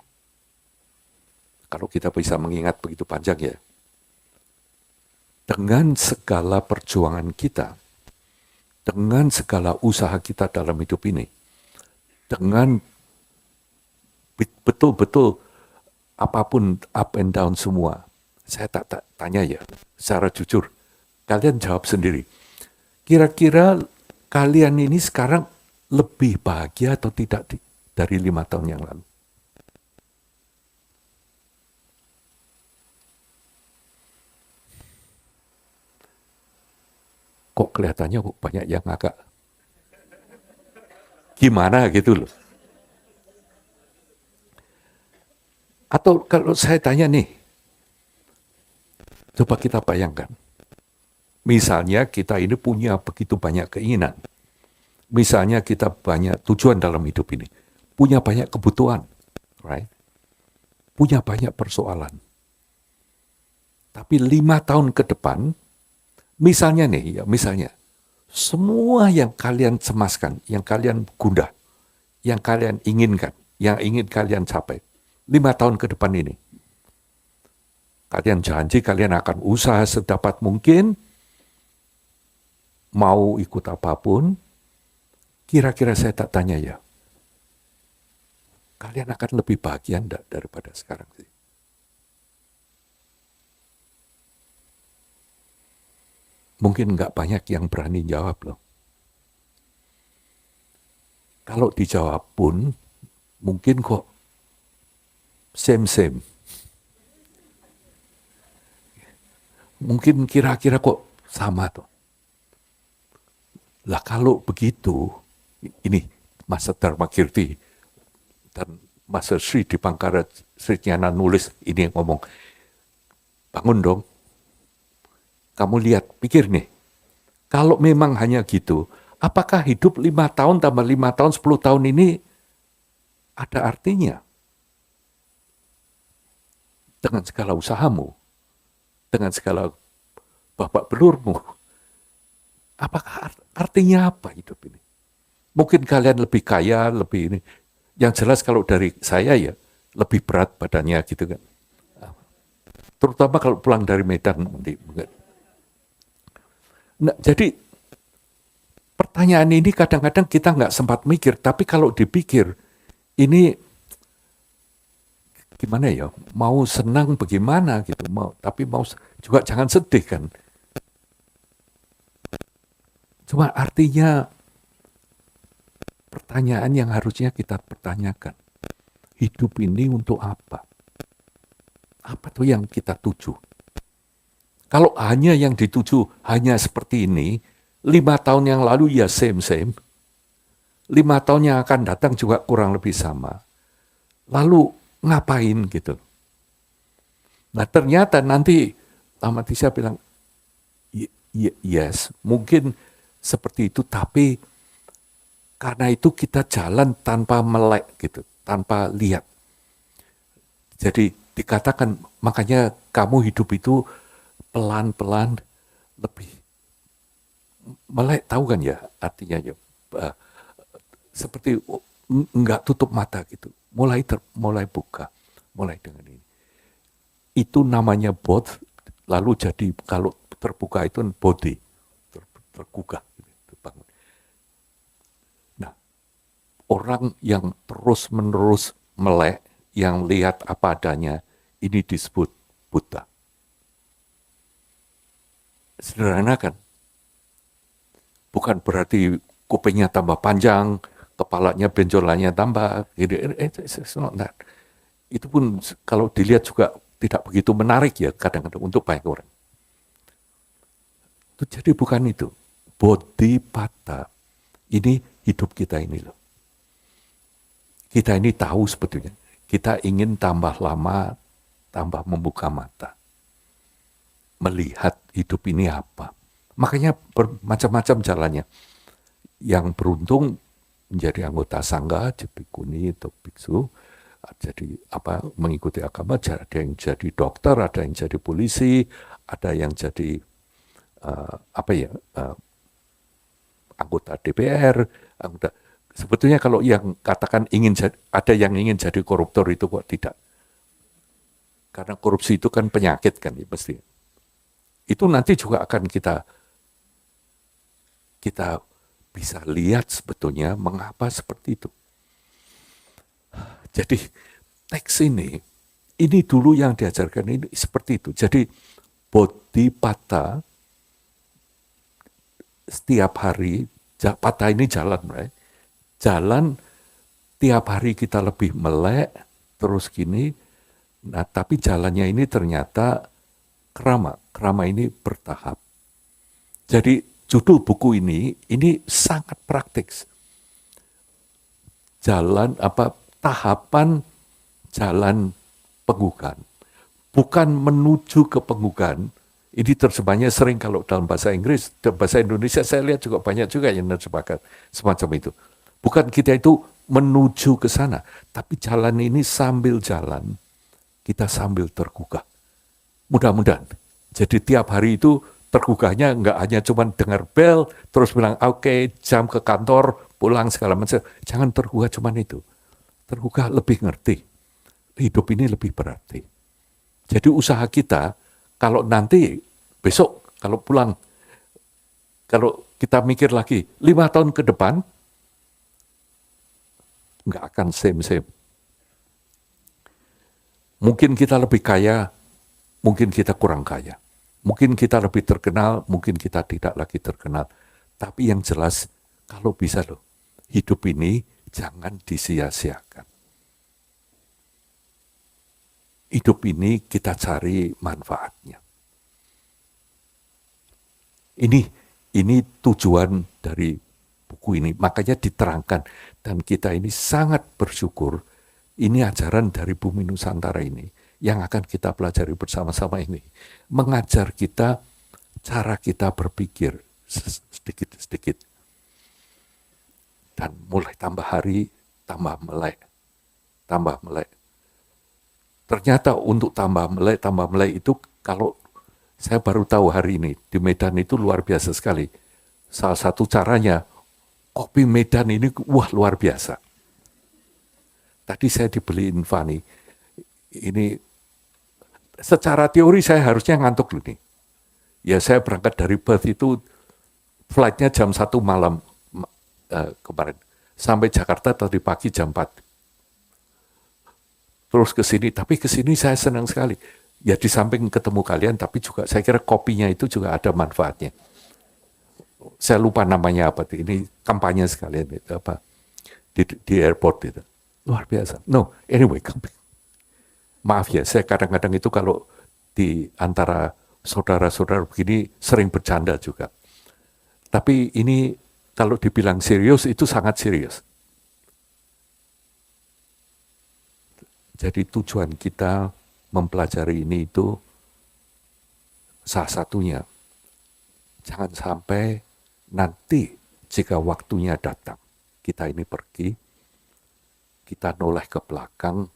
A: kalau kita bisa mengingat begitu panjang ya, dengan segala perjuangan kita, dengan segala usaha kita dalam hidup ini, dengan betul-betul apapun up and down semua, saya tak tanya ya, secara jujur, kalian jawab sendiri. Kira-kira kalian ini sekarang lebih bahagia atau tidak dari 5 tahun yang lalu? kok kelihatannya kok banyak yang agak gimana gitu loh. Atau kalau saya tanya nih, coba kita bayangkan. Misalnya kita ini punya begitu banyak keinginan. Misalnya kita banyak tujuan dalam hidup ini. Punya banyak kebutuhan. Right? Punya banyak persoalan. Tapi 5 tahun ke depan, misalnya nih, ya misalnya, semua yang kalian cemaskan, yang kalian gundah, yang kalian inginkan, yang ingin kalian capai, 5 tahun ke depan ini, kalian janji kalian akan usaha sedapat mungkin, mau ikut apapun, kira-kira saya tak tanya ya, kalian akan lebih bahagia enggak daripada sekarang sih? Mungkin nggak banyak yang berani jawab loh. Kalau dijawab pun, mungkin kok same-same. Mungkin kira-kira kok sama tuh. Lah kalau begitu, ini Mas Dharma Kirti dan Mas Sri di Pangkara Sri Nyana nulis ini yang ngomong, bangun dong. Kamu lihat, pikir nih, kalau memang hanya gitu, apakah hidup 5 tahun tambah 5 tahun, 10 tahun ini ada artinya? Dengan segala usahamu, dengan segala babak belurmu, apakah artinya apa hidup ini? Mungkin kalian lebih kaya, lebih ini. Yang jelas kalau dari saya ya, lebih berat badannya gitu kan. Terutama kalau pulang dari Medan nanti. Nah, jadi pertanyaan ini kadang-kadang kita nggak sempat mikir, tapi kalau dipikir, ini gimana ya, mau senang bagaimana gitu, tapi mau juga jangan sedih kan. Cuma artinya pertanyaan yang harusnya kita pertanyakan, hidup ini untuk apa? Apa tuh yang kita tuju? Kalau hanya yang dituju hanya seperti ini, 5 tahun yang lalu ya same-same, 5 tahun yang akan datang juga kurang lebih sama. Lalu ngapain gitu? Nah ternyata nanti Tamatisa bilang, yes, mungkin seperti itu, tapi karena itu kita jalan tanpa melek gitu, tanpa lihat. Jadi dikatakan, makanya kamu hidup itu pelan-pelan lebih melek, tahu kan ya artinya ya, seperti enggak tutup mata gitu, mulai buka, mulai dengan ini. Itu namanya both, lalu jadi kalau terbuka itu body, tergugah. Bangun. Nah, orang yang terus-menerus melek, yang lihat apa adanya, ini disebut buta. Sederhana kan? Bukan berarti kupingnya tambah panjang, kepalanya benjolannya tambah. Itu pun kalau dilihat juga tidak begitu menarik ya kadang-kadang untuk banyak orang. Jadi bukan itu. Bodhipata. Ini hidup kita ini loh. Kita ini tahu sebetulnya. Kita ingin tambah lama, tambah membuka mata. Melihat hidup ini apa. Makanya bermacam-macam jalannya. Yang beruntung menjadi anggota sangga, bikuni atau biksu, jadi mengikuti agama, ada yang jadi dokter, ada yang jadi polisi, ada yang jadi anggota DPR, anggota. Sebetulnya kalau yang katakan ada yang ingin jadi koruptor itu kok tidak. Karena korupsi itu kan penyakit kan ya pasti. Itu nanti juga akan kita bisa lihat sebetulnya mengapa seperti itu. Jadi teks ini dulu yang diajarkan ini seperti itu. Jadi bodhipata setiap hari, pata ini jalan, right? Jalan tiap hari kita lebih melek, terus gini. Nah, tapi jalannya ini ternyata krama ini bertahap. Jadi judul buku ini sangat praktis. Tahapan jalan penggugaan. Bukan menuju ke penggugaan. Ini terjemahnya sering kalau dalam bahasa Inggris, dalam bahasa Indonesia saya lihat juga banyak juga yang menerjemahkan semacam itu. Bukan kita itu menuju ke sana, tapi jalan ini sambil jalan, kita sambil tergugah. Mudah-mudahan. Jadi tiap hari itu tergugahnya nggak hanya cuma dengar bel, terus bilang oke, jam ke kantor, pulang segala macam. Jangan tergugah cuma itu. Tergugah lebih ngerti. Hidup ini lebih berarti. Jadi usaha kita, kalau nanti besok, kalau pulang, kalau kita mikir lagi, 5 tahun ke depan, nggak akan same-same. Mungkin kita lebih kaya, mungkin kita kurang kaya. Mungkin kita lebih terkenal, mungkin kita tidak lagi terkenal. Tapi yang jelas, kalau bisa loh, hidup ini jangan disia-siakan. Hidup ini kita cari manfaatnya. Ini tujuan dari buku ini. Makanya diterangkan. Dan kita ini sangat bersyukur. Ini ajaran dari Bumi Nusantara ini. Yang akan kita pelajari bersama-sama ini. Mengajar kita cara kita berpikir sedikit-sedikit. Dan mulai tambah hari, tambah melek. Tambah melek. Ternyata untuk tambah melek itu kalau saya baru tahu hari ini, di Medan itu luar biasa sekali. Salah satu caranya, kopi Medan ini wah luar biasa. Tadi saya dibeliin Fani, ini secara teori saya harusnya ngantuk loh nih. Ya saya berangkat dari Perth itu, flightnya jam 1 malam kemarin. Sampai Jakarta tadi pagi jam 4. Terus ke sini, tapi ke sini saya senang sekali. Ya di samping ketemu kalian, tapi juga saya kira kopinya itu juga ada manfaatnya. Saya lupa namanya apa, ini kampanye sekalian itu apa di airport itu. Luar biasa. No, anyway, maaf ya, saya kadang-kadang itu kalau di antara saudara-saudara begini sering bercanda juga. Tapi ini kalau dibilang serius itu sangat serius. Jadi tujuan kita mempelajari ini itu salah satunya. Jangan sampai nanti jika waktunya datang, kita ini pergi, kita noleh ke belakang,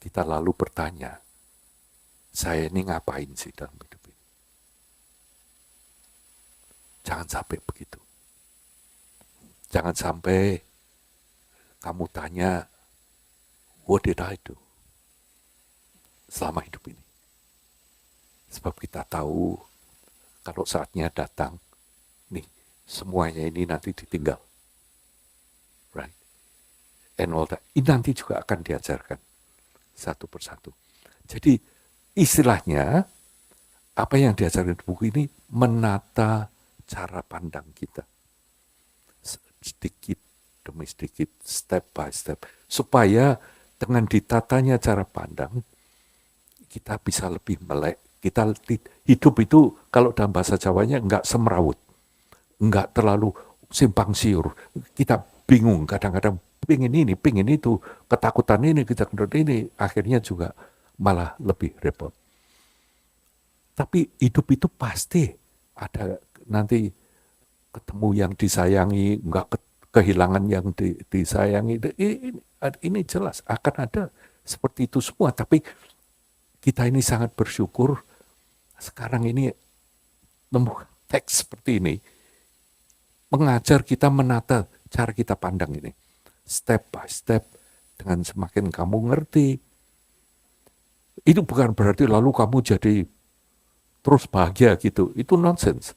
A: kita lalu bertanya, saya ini ngapain sih dalam hidup ini? Jangan sampai begitu. Jangan sampai kamu tanya, what did I do selama hidup ini? Sebab kita tahu kalau saatnya datang, nih semuanya ini nanti ditinggal. Right? And all that. Ini nanti juga akan diajarkan satu persatu. Jadi istilahnya, apa yang diajarkan di buku ini menata cara pandang kita. Sedikit demi sedikit, step by step. Supaya dengan ditatanya cara pandang, kita bisa lebih melek. Kita hidup itu, kalau dalam bahasa Jawanya, enggak semrawut. Enggak terlalu simpang siur. Kita bingung, kadang-kadang pingin ini, pingin itu, ketakutan ini, ketakutan ini, akhirnya juga malah lebih repot. Tapi hidup itu pasti ada nanti ketemu yang disayangi, enggak kehilangan yang disayangi. Ini jelas akan ada seperti itu semua. Tapi kita ini sangat bersyukur sekarang ini menemukan teks seperti ini mengajar kita menata cara kita pandang ini step by step. Dengan semakin kamu ngerti, itu bukan berarti lalu kamu jadi terus bahagia gitu. Itu nonsense.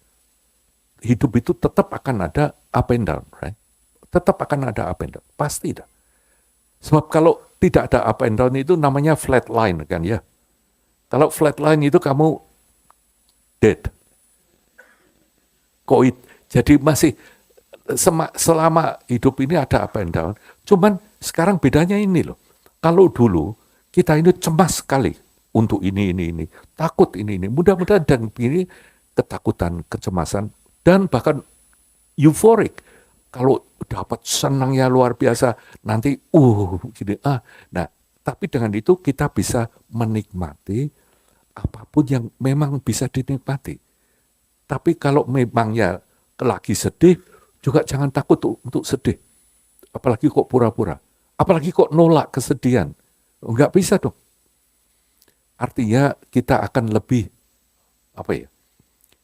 A: Hidup itu tetap akan ada up and down, right? Tetap akan ada up and down, pasti ada. Sebab kalau tidak ada up and down itu namanya flat line kan ya. Kalau flat line itu kamu dead. Koit. Jadi masih selama hidup ini ada up and down. Cuman sekarang bedanya ini loh. Kalau dulu kita ini cemas sekali untuk ini. Takut ini. Mudah-mudahan dan ini ketakutan, kecemasan dan bahkan euforik. Kalau dapat senangnya luar biasa, nanti gini. Nah, tapi dengan itu kita bisa menikmati apapun yang memang bisa dinikmati. Tapi kalau memangnya lagi sedih, juga jangan takut untuk sedih. Apalagi kok pura-pura. Apalagi kok nolak kesedihan. Enggak bisa dong. Artinya kita akan lebih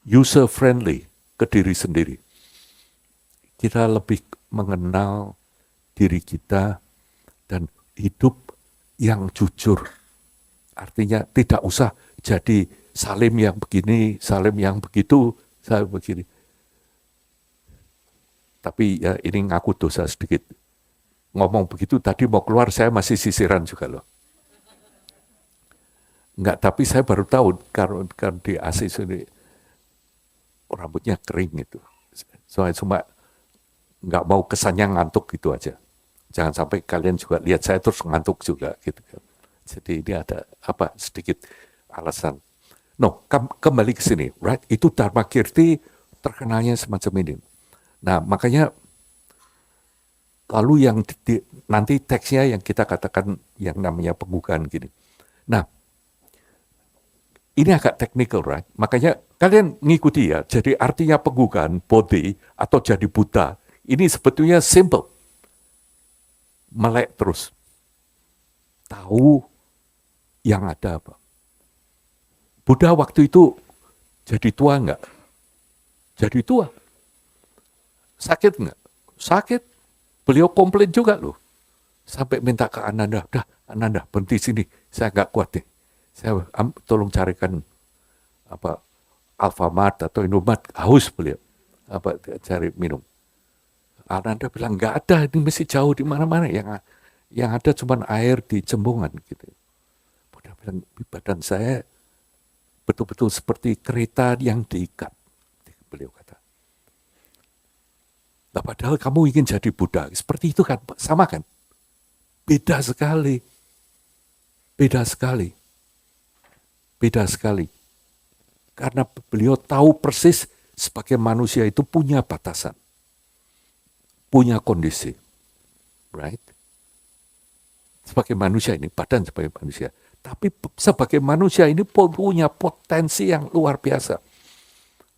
A: user friendly ke diri sendiri. Kita lebih mengenal diri kita dan hidup yang jujur. Artinya tidak usah jadi Salim yang begini, Salim yang begitu, saya begini. Tapi ya ini ngaku dosa sedikit. Ngomong begitu tadi mau keluar saya masih sisiran juga loh. Enggak, tapi saya baru tahu karena di AC sini rambutnya kering itu. Soalnya cuma nggak mau kesannya ngantuk gitu aja. Jangan sampai kalian juga lihat saya terus ngantuk juga gitu kan. Jadi ini ada sedikit alasan. No, kembali ke sini, right? Itu Dharma Kirti terkenalnya semacam ini. Nah, makanya lalu yang nanti teksnya yang kita katakan yang namanya pembukaan gini. Nah, ini agak technical, right? Makanya kalian ngikuti ya. Jadi artinya penggugaan body atau jadi buta ini sebetulnya simple. Melek terus. Tahu yang ada apa. Buddha waktu itu jadi tua enggak? Jadi tua. Sakit enggak? Sakit. Beliau komplain juga loh. Sampai minta ke Ananda, Ananda berhenti sini. Saya enggak kuat deh. Saya tolong carikan Alfamart atau Indomaret, haus beliau. Cari minum. Ananda bilang nggak ada, ini masih jauh di mana-mana, yang ada cuma air di cembungan gitu. Buddha bilang badan saya betul-betul seperti kereta yang diikat, beliau kata. Nah, padahal kamu ingin jadi Buddha, seperti itu kan, sama kan? Beda sekali, beda sekali, beda sekali. Karena beliau tahu persis sebagai manusia itu punya batasan. Punya kondisi, right? Sebagai manusia ini, badan sebagai manusia. Tapi sebagai manusia ini punya potensi yang luar biasa.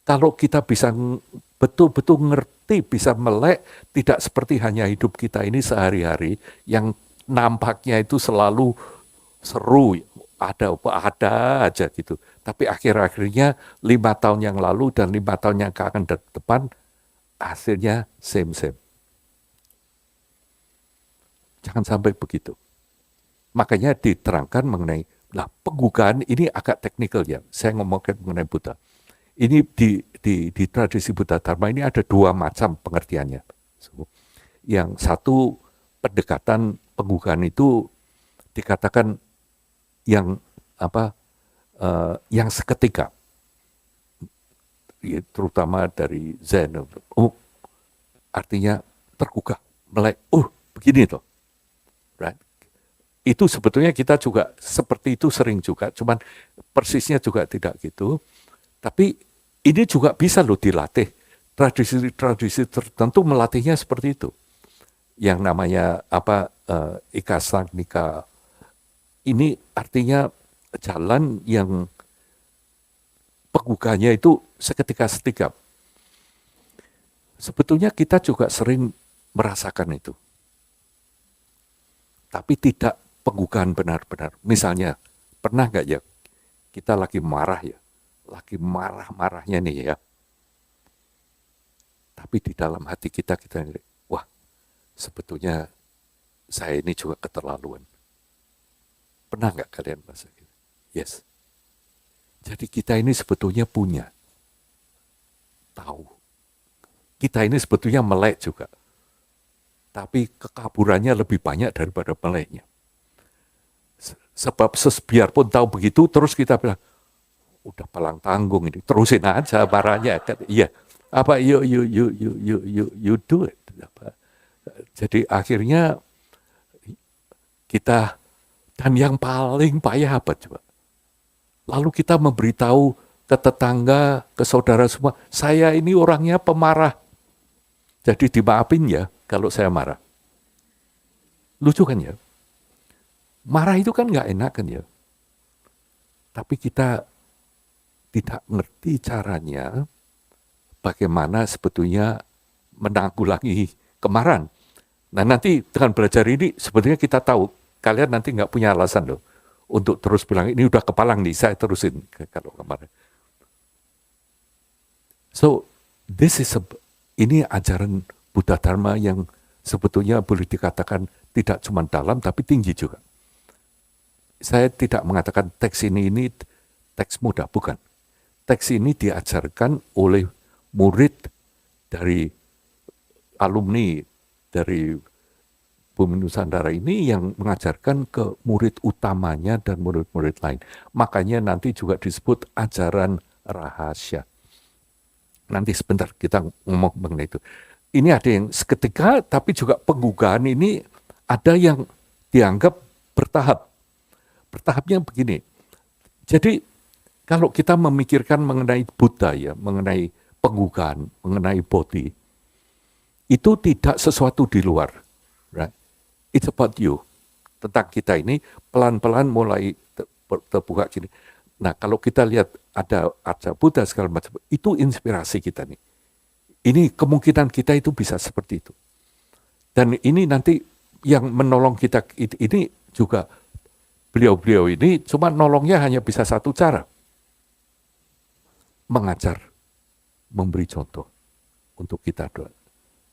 A: Kalau kita bisa betul-betul ngerti, bisa melek, tidak seperti hanya hidup kita ini sehari-hari, yang nampaknya itu selalu seru, ada aja gitu. Tapi akhir-akhirnya 5 tahun yang lalu dan 5 tahun yang akan depan, hasilnya same-same. Jangan sampai begitu. Makanya diterangkan mengenai, penggugaan ini agak teknikal ya. Saya ngomongkan mengenai Buddha. Ini di tradisi Buddha Dharma ini ada 2 macam pengertiannya. Yang satu, pendekatan penggugaan itu dikatakan yang yang seketika. Terutama dari Zen. Artinya tergugah, melek. Begini toh. Right? Itu sebetulnya kita juga seperti itu sering juga, cuman persisnya juga tidak gitu. Tapi ini juga bisa loh dilatih. Tradisi tertentu melatihnya seperti itu. Yang namanya Ikasagnika. Ini artinya jalan yang penggugahnya itu seketika-setika. Sebetulnya kita juga sering merasakan itu. Tapi tidak penggugahan benar-benar. Misalnya, pernah nggak ya kita lagi marah ya, lagi marah-marahnya nih ya. Tapi di dalam hati kita wah, sebetulnya saya ini juga keterlaluan. Pernah nggak kalian merasa gitu? Yes. Jadi kita ini sebetulnya punya tahu. Kita ini sebetulnya melek juga. Tapi kekaburannya lebih banyak daripada meleknya. Sebab biarpun tahu begitu, terus kita bilang, udah palang tanggung ini, terusin aja marahnya. Iya, you do it. Jadi akhirnya kita, dan yang paling payah apa coba? Lalu kita memberitahu ke tetangga, ke saudara semua, saya ini orangnya pemarah. Jadi dimaafin ya kalau saya marah. Lucu kan ya? Marah itu kan nggak enak kan ya? Tapi kita tidak ngerti caranya bagaimana sebetulnya menanggulangi kemarahan. Nah nanti dengan belajar ini sebetulnya kita tahu, kalian nanti nggak punya alasan loh untuk terus bilang, ini udah kepalang nih, saya terusin kalau kemarin. So, ini ajaran Buddha Dharma yang sebetulnya boleh dikatakan tidak cuma dalam, tapi tinggi juga. Saya tidak mengatakan teks ini teks mudah, bukan. Teks ini diajarkan oleh murid dari alumni dari Bumi Nusantara ini yang mengajarkan ke murid utamanya dan murid-murid lain. Makanya nanti juga disebut ajaran rahasia. Nanti sebentar kita ngomong mengenai itu. Ini ada yang seketika, tapi juga penggugahan ini ada yang dianggap bertahap. Bertahapnya begini. Jadi kalau kita memikirkan mengenai Buddha ya, mengenai penggugahan, mengenai bodhi, itu tidak sesuatu di luar. Right? It's about you. Tentang kita ini pelan-pelan mulai terbuka gini. Nah kalau kita lihat ada Buddha segala macam, itu inspirasi kita nih. Ini kemungkinan kita itu bisa seperti itu. Dan ini nanti yang menolong kita, ini juga beliau-beliau ini cuma nolongnya hanya bisa satu cara. Mengajar, memberi contoh untuk kita doa.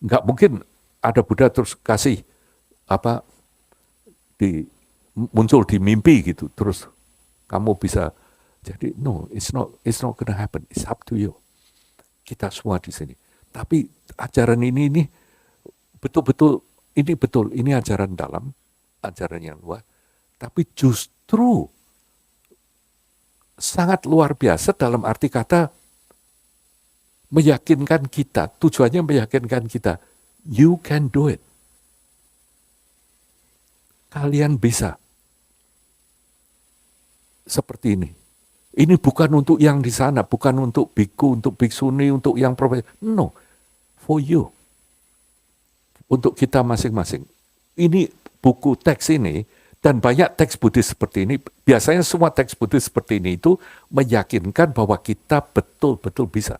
A: Nggak mungkin ada Buddha terus kasih muncul di mimpi gitu, terus kamu bisa. Jadi no, it's not gonna happen. It's up to you. Kita semua di sini. Tapi ajaran ini betul-betul ini ajaran dalam, ajaran yang luar. Tapi justru sangat luar biasa dalam arti kata meyakinkan kita. Tujuannya meyakinkan kita, you can do it. Kalian bisa. Seperti ini. Ini bukan untuk yang di sana, bukan untuk biku, untuk biksuni, untuk yang profesi. No, for you. Untuk kita masing-masing. Ini buku teks ini, dan banyak teks Buddhis seperti ini, biasanya semua teks Buddhis seperti ini itu meyakinkan bahwa kita betul-betul bisa.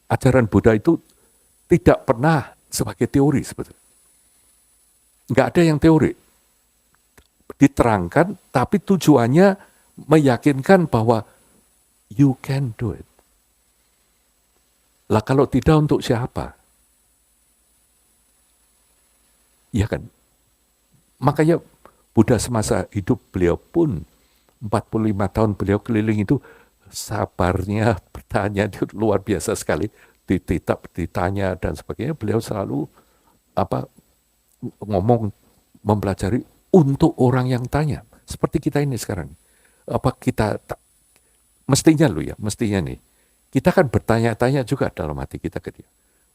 A: Ajaran Buddha itu tidak pernah sebagai teori sebetulnya. Nggak ada yang teori. Diterangkan, tapi tujuannya meyakinkan bahwa you can do it. Lah kalau tidak untuk siapa? Ya kan? Makanya Buddha semasa hidup beliau pun 45 tahun beliau keliling itu sabarnya bertanya itu luar biasa sekali. Ditanya dan sebagainya, beliau selalu ngomong, mempelajari untuk orang yang tanya. Seperti kita ini sekarang. Mestinya nih, kita kan bertanya-tanya juga dalam hati kita ke dia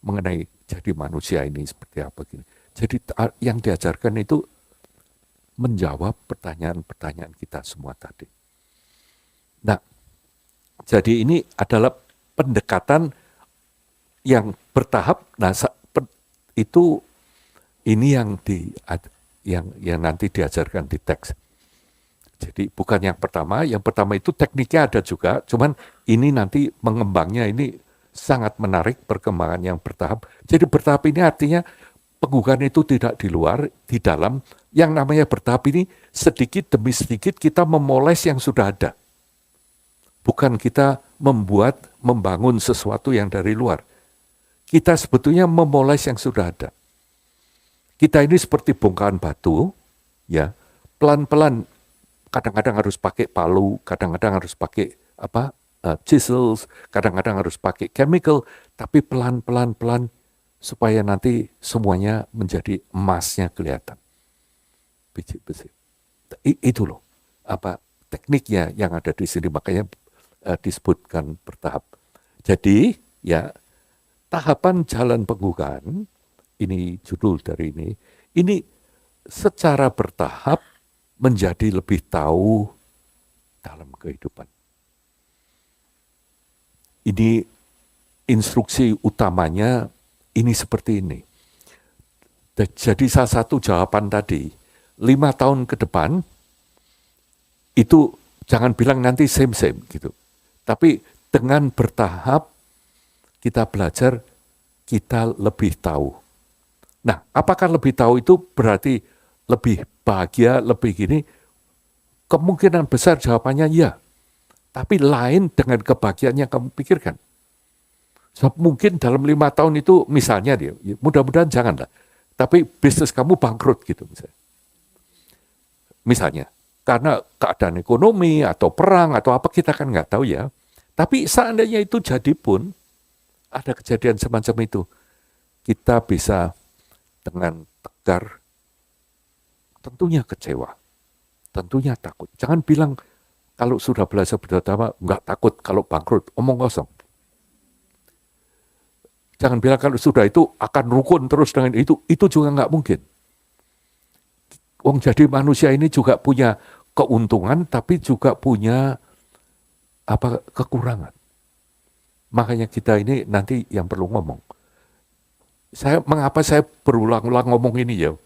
A: mengenai jadi manusia ini seperti apa gini. Jadi yang diajarkan itu menjawab pertanyaan-pertanyaan kita semua tadi. Nah, jadi ini adalah pendekatan yang bertahap. Nah, itu ini yang nanti diajarkan di teks. Jadi bukan yang pertama itu tekniknya ada juga, cuman ini nanti mengembangnya ini sangat menarik perkembangan yang bertahap. Jadi bertahap ini artinya penggugahan itu tidak di luar, di dalam. Yang namanya bertahap ini sedikit demi sedikit kita memoles yang sudah ada. Bukan kita membangun sesuatu yang dari luar. Kita sebetulnya memoles yang sudah ada. Kita ini seperti bongkahan batu, ya, pelan-pelan. Kadang-kadang harus pakai palu, kadang-kadang harus pakai chisels, kadang-kadang harus pakai chemical, tapi pelan-pelan supaya nanti semuanya menjadi emasnya kelihatan. Biji-biji. Itu loh, tekniknya yang ada di sini, makanya disebutkan bertahap. Jadi, ya, tahapan jalan penggugahan, ini judul dari ini secara bertahap menjadi lebih tahu dalam kehidupan. ini instruksi utamanya ini seperti ini. Jadi salah satu jawaban tadi, 5 tahun ke depan, itu jangan bilang nanti same-same gitu. Tapi dengan bertahap kita belajar, kita lebih tahu. Nah, apakah lebih tahu itu berarti lebih bahagia, lebih gini? Kemungkinan besar jawabannya ya. Tapi lain dengan kebahagiaan yang kamu pikirkan. So, mungkin dalam 5 tahun itu misalnya dia, mudah-mudahan janganlah. Tapi bisnis kamu bangkrut gitu misalnya. Karena keadaan ekonomi atau perang atau apa kita kan nggak tahu ya. Tapi seandainya itu jadi pun, ada kejadian semacam itu, kita bisa dengan tegar, tentunya kecewa, tentunya takut. Jangan bilang kalau sudah belajar berdamai nggak takut kalau bangkrut, omong kosong. Jangan bilang kalau sudah itu akan rukun terus dengan itu juga nggak mungkin. Wong jadi manusia ini juga punya keuntungan, tapi juga punya kekurangan. Makanya kita ini nanti yang perlu ngomong. Mengapa saya berulang-ulang ngomong ini ya?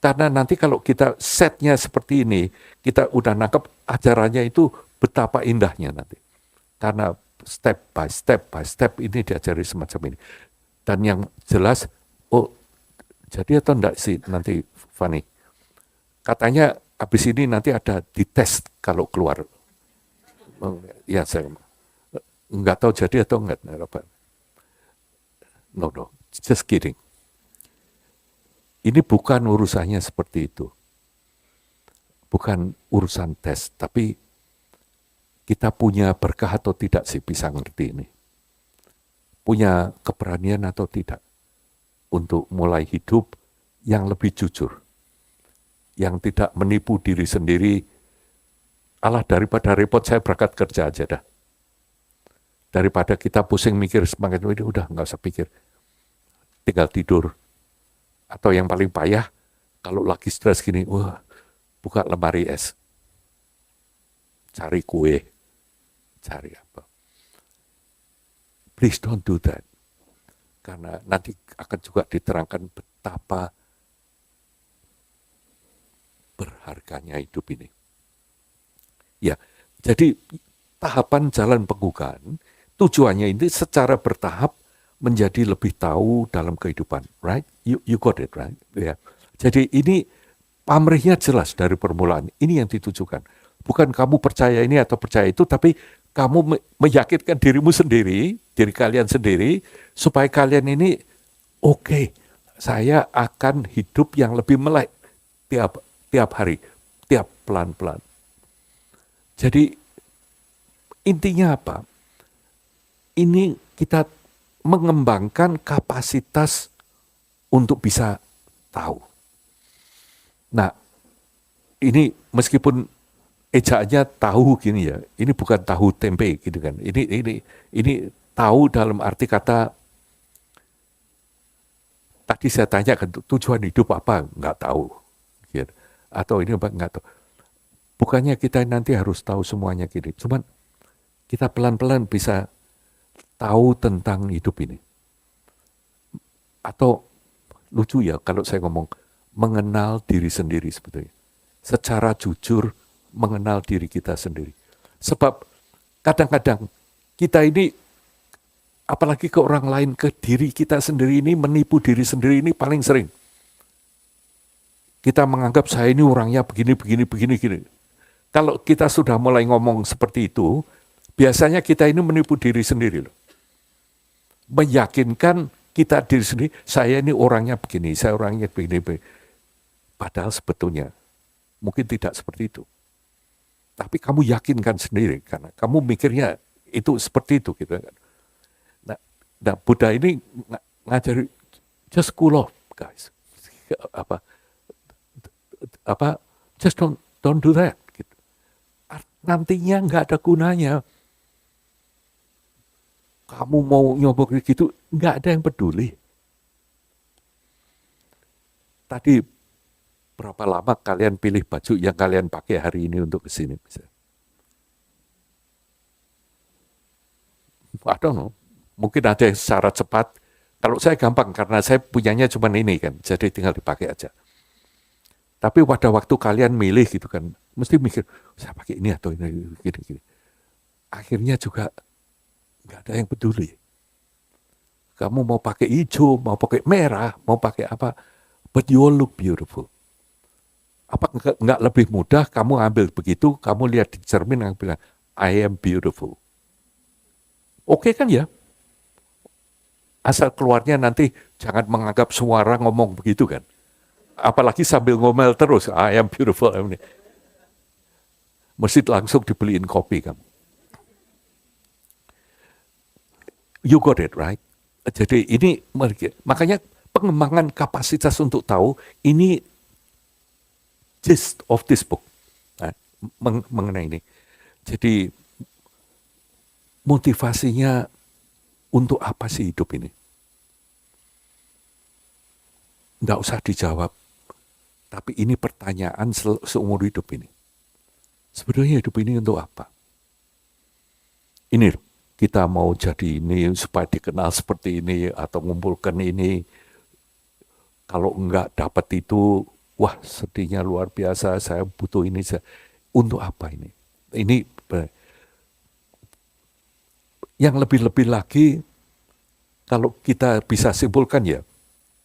A: Karena nanti kalau kita setnya seperti ini, kita udah nangkep ajarannya itu betapa indahnya nanti. Karena step by step ini diajari semacam ini. Dan yang jelas, jadi atau enggak sih nanti Fani? Katanya habis ini nanti ada dites kalau keluar. Ya saya enggak tahu jadi atau enggak. No, just kidding. Ini bukan urusannya seperti itu. Bukan urusan tes, tapi kita punya berkah atau tidak sih bisa ngerti ini. Punya keberanian atau tidak untuk mulai hidup yang lebih jujur, yang tidak menipu diri sendiri. Alah, daripada repot saya berangkat kerja aja dah. Daripada kita pusing mikir semakin ini udah nggak usah pikir, tinggal tidur. Atau yang paling payah kalau lagi stres gini, buka lemari es, cari kue, cari apa. Please don't do that. Karena nanti akan juga diterangkan betapa berharganya hidup ini. Ya, jadi tahapan jalan penggugaan, tujuannya ini secara bertahap menjadi lebih tahu dalam kehidupan, right? You got it, right? Ya. Jadi ini pamrihnya jelas dari permulaan. Ini yang ditujukan. Bukan kamu percaya ini atau percaya itu, tapi kamu meyakinkan dirimu sendiri, diri kalian sendiri, supaya kalian ini oke, saya akan hidup yang lebih melek tiap hari, tiap pelan-pelan. Jadi intinya apa? Ini kita mengembangkan kapasitas untuk bisa tahu. Nah, ini meskipun ejaannya tahu gini ya, ini bukan tahu tempe gitu kan. Ini tahu dalam arti kata, tadi saya tanya kan tujuan hidup apa, nggak tahu. Gitu. Atau ini apa, nggak tahu. Bukannya kita nanti harus tahu semuanya gini, cuman kita pelan-pelan bisa tahu tentang hidup ini. Atau lucu ya kalau saya ngomong, mengenal diri sendiri sebetulnya. Secara jujur, mengenal diri kita sendiri. Sebab kadang-kadang kita ini, apalagi ke orang lain, ke diri kita sendiri ini, menipu diri sendiri ini paling sering. Kita menganggap saya ini orangnya begini. Kalau kita sudah mulai ngomong seperti itu, biasanya kita ini menipu diri sendiri loh. Meyakinkan kita diri sendiri, saya ini orangnya begini, saya orangnya begini. Padahal sebetulnya mungkin tidak seperti itu. Tapi kamu yakinkan sendiri karena kamu mikirnya itu seperti itu gitu kan. Nah, Buddha ini ngajari just cool off, guys. Just don't do that. Gitu. Nantinya nggak ada gunanya. Kamu mau nyobok gitu, nggak ada yang peduli. Tadi berapa lama kalian pilih baju yang kalian pakai hari ini untuk kesini? I don't know. Mungkin ada yang secara cepat. Kalau saya gampang karena saya punyanya cuma ini kan, jadi tinggal dipakai aja. Tapi pada waktu kalian milih gitu kan, mesti mikir, saya pakai ini atau ini, gini-gini. Akhirnya juga nggak ada yang peduli. Kamu mau pakai hijau, mau pakai merah, mau pakai apa, but you all look beautiful. Apa nggak lebih mudah kamu ambil begitu, kamu lihat di cermin yang bilang, I am beautiful. Oke kan ya? Asal keluarnya nanti jangan menganggap suara ngomong begitu kan. Apalagi sambil ngomel terus, I am beautiful. Mesti langsung dibeliin kopi kamu. You got it, right? Jadi ini, makanya pengembangan kapasitas untuk tahu, ini gist of this book. Nah, mengenai ini. Jadi motivasinya untuk apa sih hidup ini? Nggak usah dijawab. Tapi ini pertanyaan seumur hidup ini. Sebenarnya hidup ini untuk apa? Ini loh, kita mau jadi ini supaya dikenal seperti ini atau ngumpulkan ini. Kalau nggak dapat itu, wah sedihnya luar biasa, saya butuh ini. Untuk apa ini? Ini yang lebih-lebih lagi, kalau kita bisa simpulkan ya,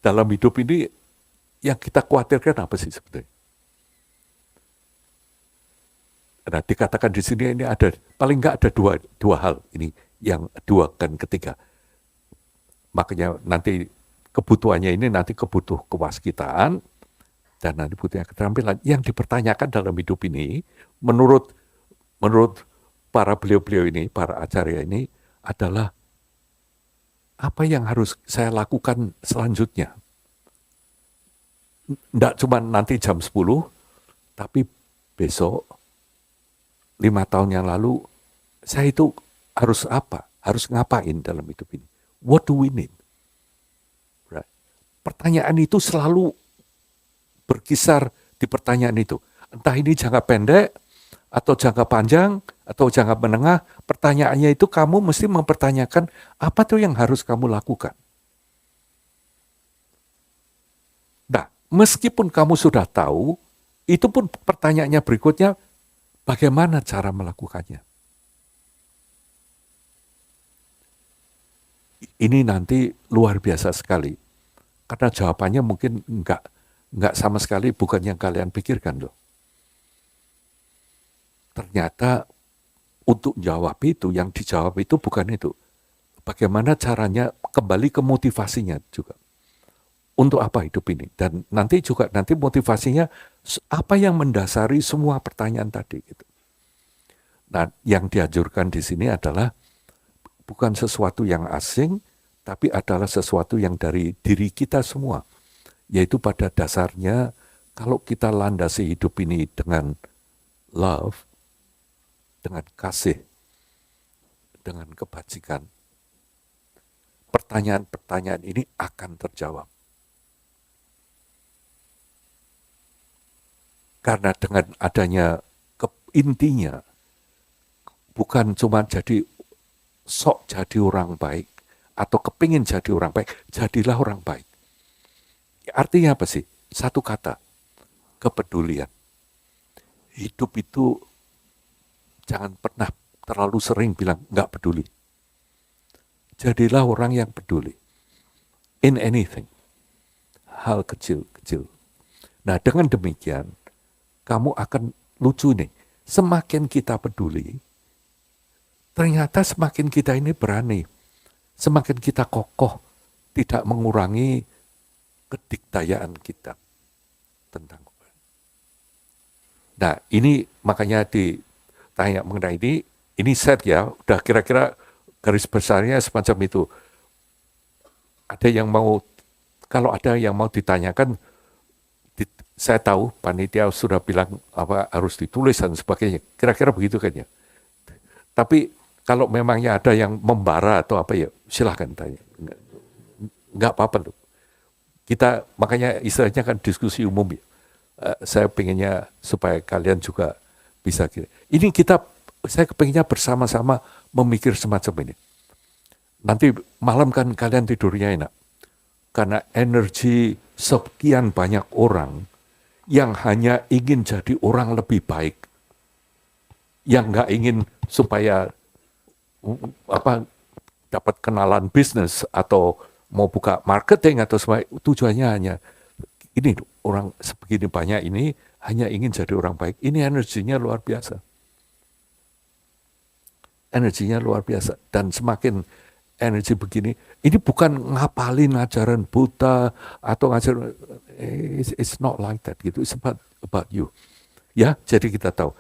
A: dalam hidup ini yang kita khawatirkan apa sih sebetulnya? Nah, dikatakan di sini ini ada, paling nggak ada dua hal ini, yang dua dan ketiga. Makanya nanti kebutuhannya ini nanti kebutuh kewaskitaan dan nanti butuhnya keterampilan. Yang dipertanyakan dalam hidup ini, menurut para beliau-beliau ini, para acarya ini, adalah apa yang harus saya lakukan selanjutnya. Nggak cuma nanti jam 10, tapi besok, 5 tahun yang lalu, saya itu harus apa? Harus ngapain dalam hidup ini? What do we need? Right. Pertanyaan itu selalu berkisar di pertanyaan itu. Entah ini jangka pendek, atau jangka panjang, atau jangka menengah, pertanyaannya itu kamu mesti mempertanyakan apa tuh yang harus kamu lakukan. Nah, meskipun kamu sudah tahu, itu pun pertanyaannya berikutnya, bagaimana cara melakukannya? Ini nanti luar biasa sekali. Karena jawabannya mungkin enggak sama sekali bukan yang kalian pikirkan loh. Ternyata untuk jawab itu, yang dijawab itu bukan itu. Bagaimana caranya kembali ke motivasinya juga. Untuk apa hidup ini? Dan nanti juga motivasinya apa yang mendasari semua pertanyaan tadi gitu. Nah, yang dianjurkan di sini adalah bukan sesuatu yang asing, tapi adalah sesuatu yang dari diri kita semua. Yaitu pada dasarnya kalau kita landasi hidup ini dengan love, dengan kasih, dengan kebajikan, pertanyaan-pertanyaan ini akan terjawab. Karena dengan adanya intinya, bukan cuma jadi orang baik, atau kepingin jadi orang baik, jadilah orang baik. Artinya apa sih? Satu kata, kepedulian. Hidup itu jangan pernah terlalu sering bilang nggak peduli. Jadilah orang yang peduli. In anything. Hal kecil-kecil. Nah, dengan demikian, kamu akan lucu nih. Semakin kita peduli, ternyata semakin kita ini berani. Semakin kita kokoh, tidak mengurangi kedikdayaan kita tentang. Nah, ini makanya ditanya mengenai ini set ya, udah kira-kira garis besarnya semacam itu. Ada yang mau, kalau ada yang mau ditanyakan, saya tahu panitia sudah bilang apa harus ditulis dan sebagainya. Kira-kira begitu kan ya. Tapi kalau memangnya ada yang membara atau apa ya, silahkan tanya. Nggak apa-apa loh. Kita makanya istilahnya kan diskusi umum ya. Saya pengennya supaya kalian juga bisa. Ini saya pengennya bersama-sama memikir semacam ini. Nanti malam kan kalian tidurnya enak. Karena energi sekian banyak orang yang hanya ingin jadi orang lebih baik, yang nggak ingin supaya apa dapat kenalan bisnis atau mau buka marketing atau semua, tujuannya hanya ini, orang sebegini banyak ini hanya ingin jadi orang baik. Ini energinya luar biasa. Energinya luar biasa. Dan semakin energi begini, ini bukan ngapalin ajaran Buddha atau ajaran, it's not like that gitu. It's about you. Ya, jadi kita tahu